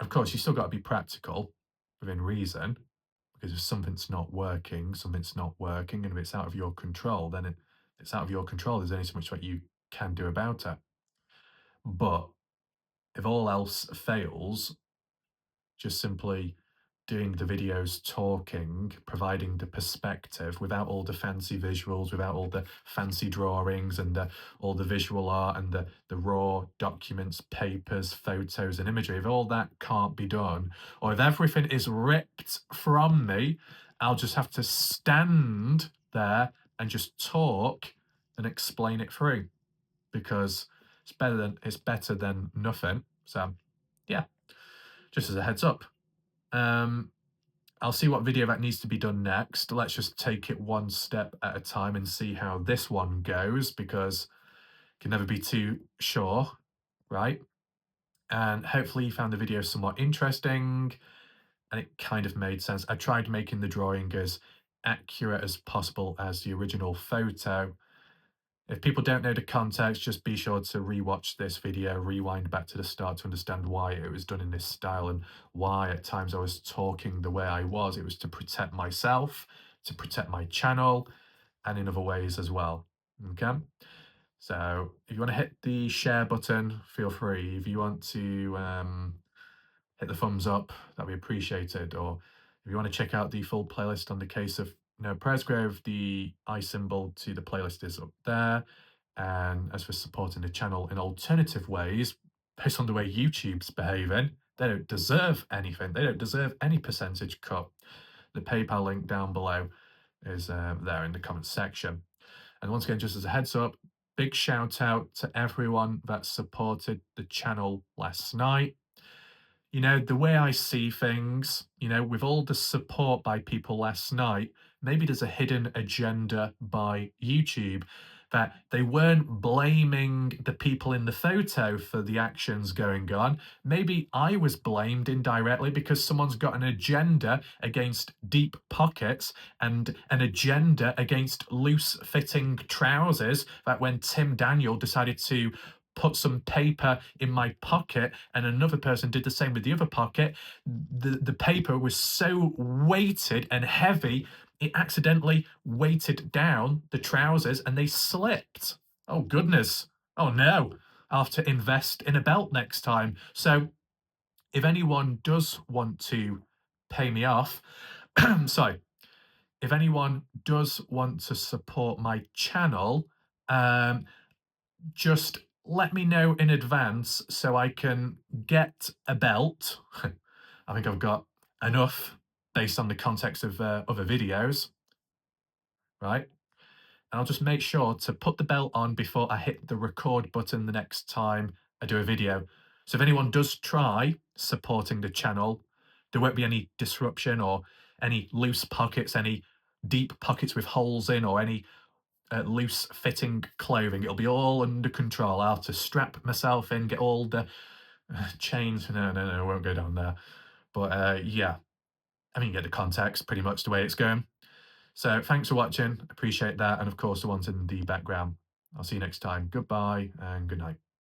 Of course, you still got to be practical within reason, because if something's not working, something's not working, and if it's out of your control, then it's out of your control. There's only so much what you can do about it. But if all else fails, just simply doing the videos, talking, providing the perspective without all the fancy visuals, without all the fancy drawings and all the visual art and the raw documents, papers, photos, and imagery. If all that can't be done, or if everything is ripped from me, I'll just have to stand there and just talk and explain it through, because it's better than nothing. So yeah, just as a heads up. I'll see what video that needs to be done next. Let's just take it one step at a time and see how this one goes, because you can never be too sure, right? And hopefully you found the video somewhat interesting and it kind of made sense. I tried making the drawing as accurate as possible as the original photo. If people don't know the context, just be sure to rewatch this video, rewind back to the start to understand why it was done in this style and why at times I was talking the way I was. It was to protect myself, to protect my channel, and in other ways as well. Okay? So if you want to hit the share button, feel free. If you want to hit the thumbs up, that'd be appreciated. Or if you want to check out the full playlist on the case of Noah Presgrove, the I symbol to the playlist is up there. And as for supporting the channel in alternative ways, based on the way YouTube's behaving, they don't deserve anything. They don't deserve any percentage cut. The PayPal link down below is there in the comments section. And once again, just as a heads up, big shout out to everyone that supported the channel last night. You know, the way I see things, you know, with all the support by people last night, maybe there's a hidden agenda by YouTube that they weren't blaming the people in the photo for the actions going on. Maybe I was blamed indirectly because someone's got an agenda against deep pockets and an agenda against loose fitting trousers, that when Tim Daniel decided to put some paper in my pocket and another person did the same with the other pocket, the paper was so weighted and heavy, it accidentally weighted down the trousers and they slipped. Oh, goodness. Oh, no. I'll have to invest in a belt next time. So if anyone does want to pay me off, sorry, if anyone does want to support my channel, just let me know in advance so I can get a belt. I think I've got enough based on the context of other videos, right? And I'll just make sure to put the belt on before I hit the record button the next time I do a video. So if anyone does try supporting the channel, there won't be any disruption or any loose pockets, any deep pockets with holes in, or any loose fitting clothing. It'll be all under control. I'll have to strap myself in, get all the chains. No, I won't go down there. But yeah, I mean, you get the context pretty much the way it's going. So thanks for watching. Appreciate that. And of course, the ones in the background. I'll see you next time. Goodbye and good night.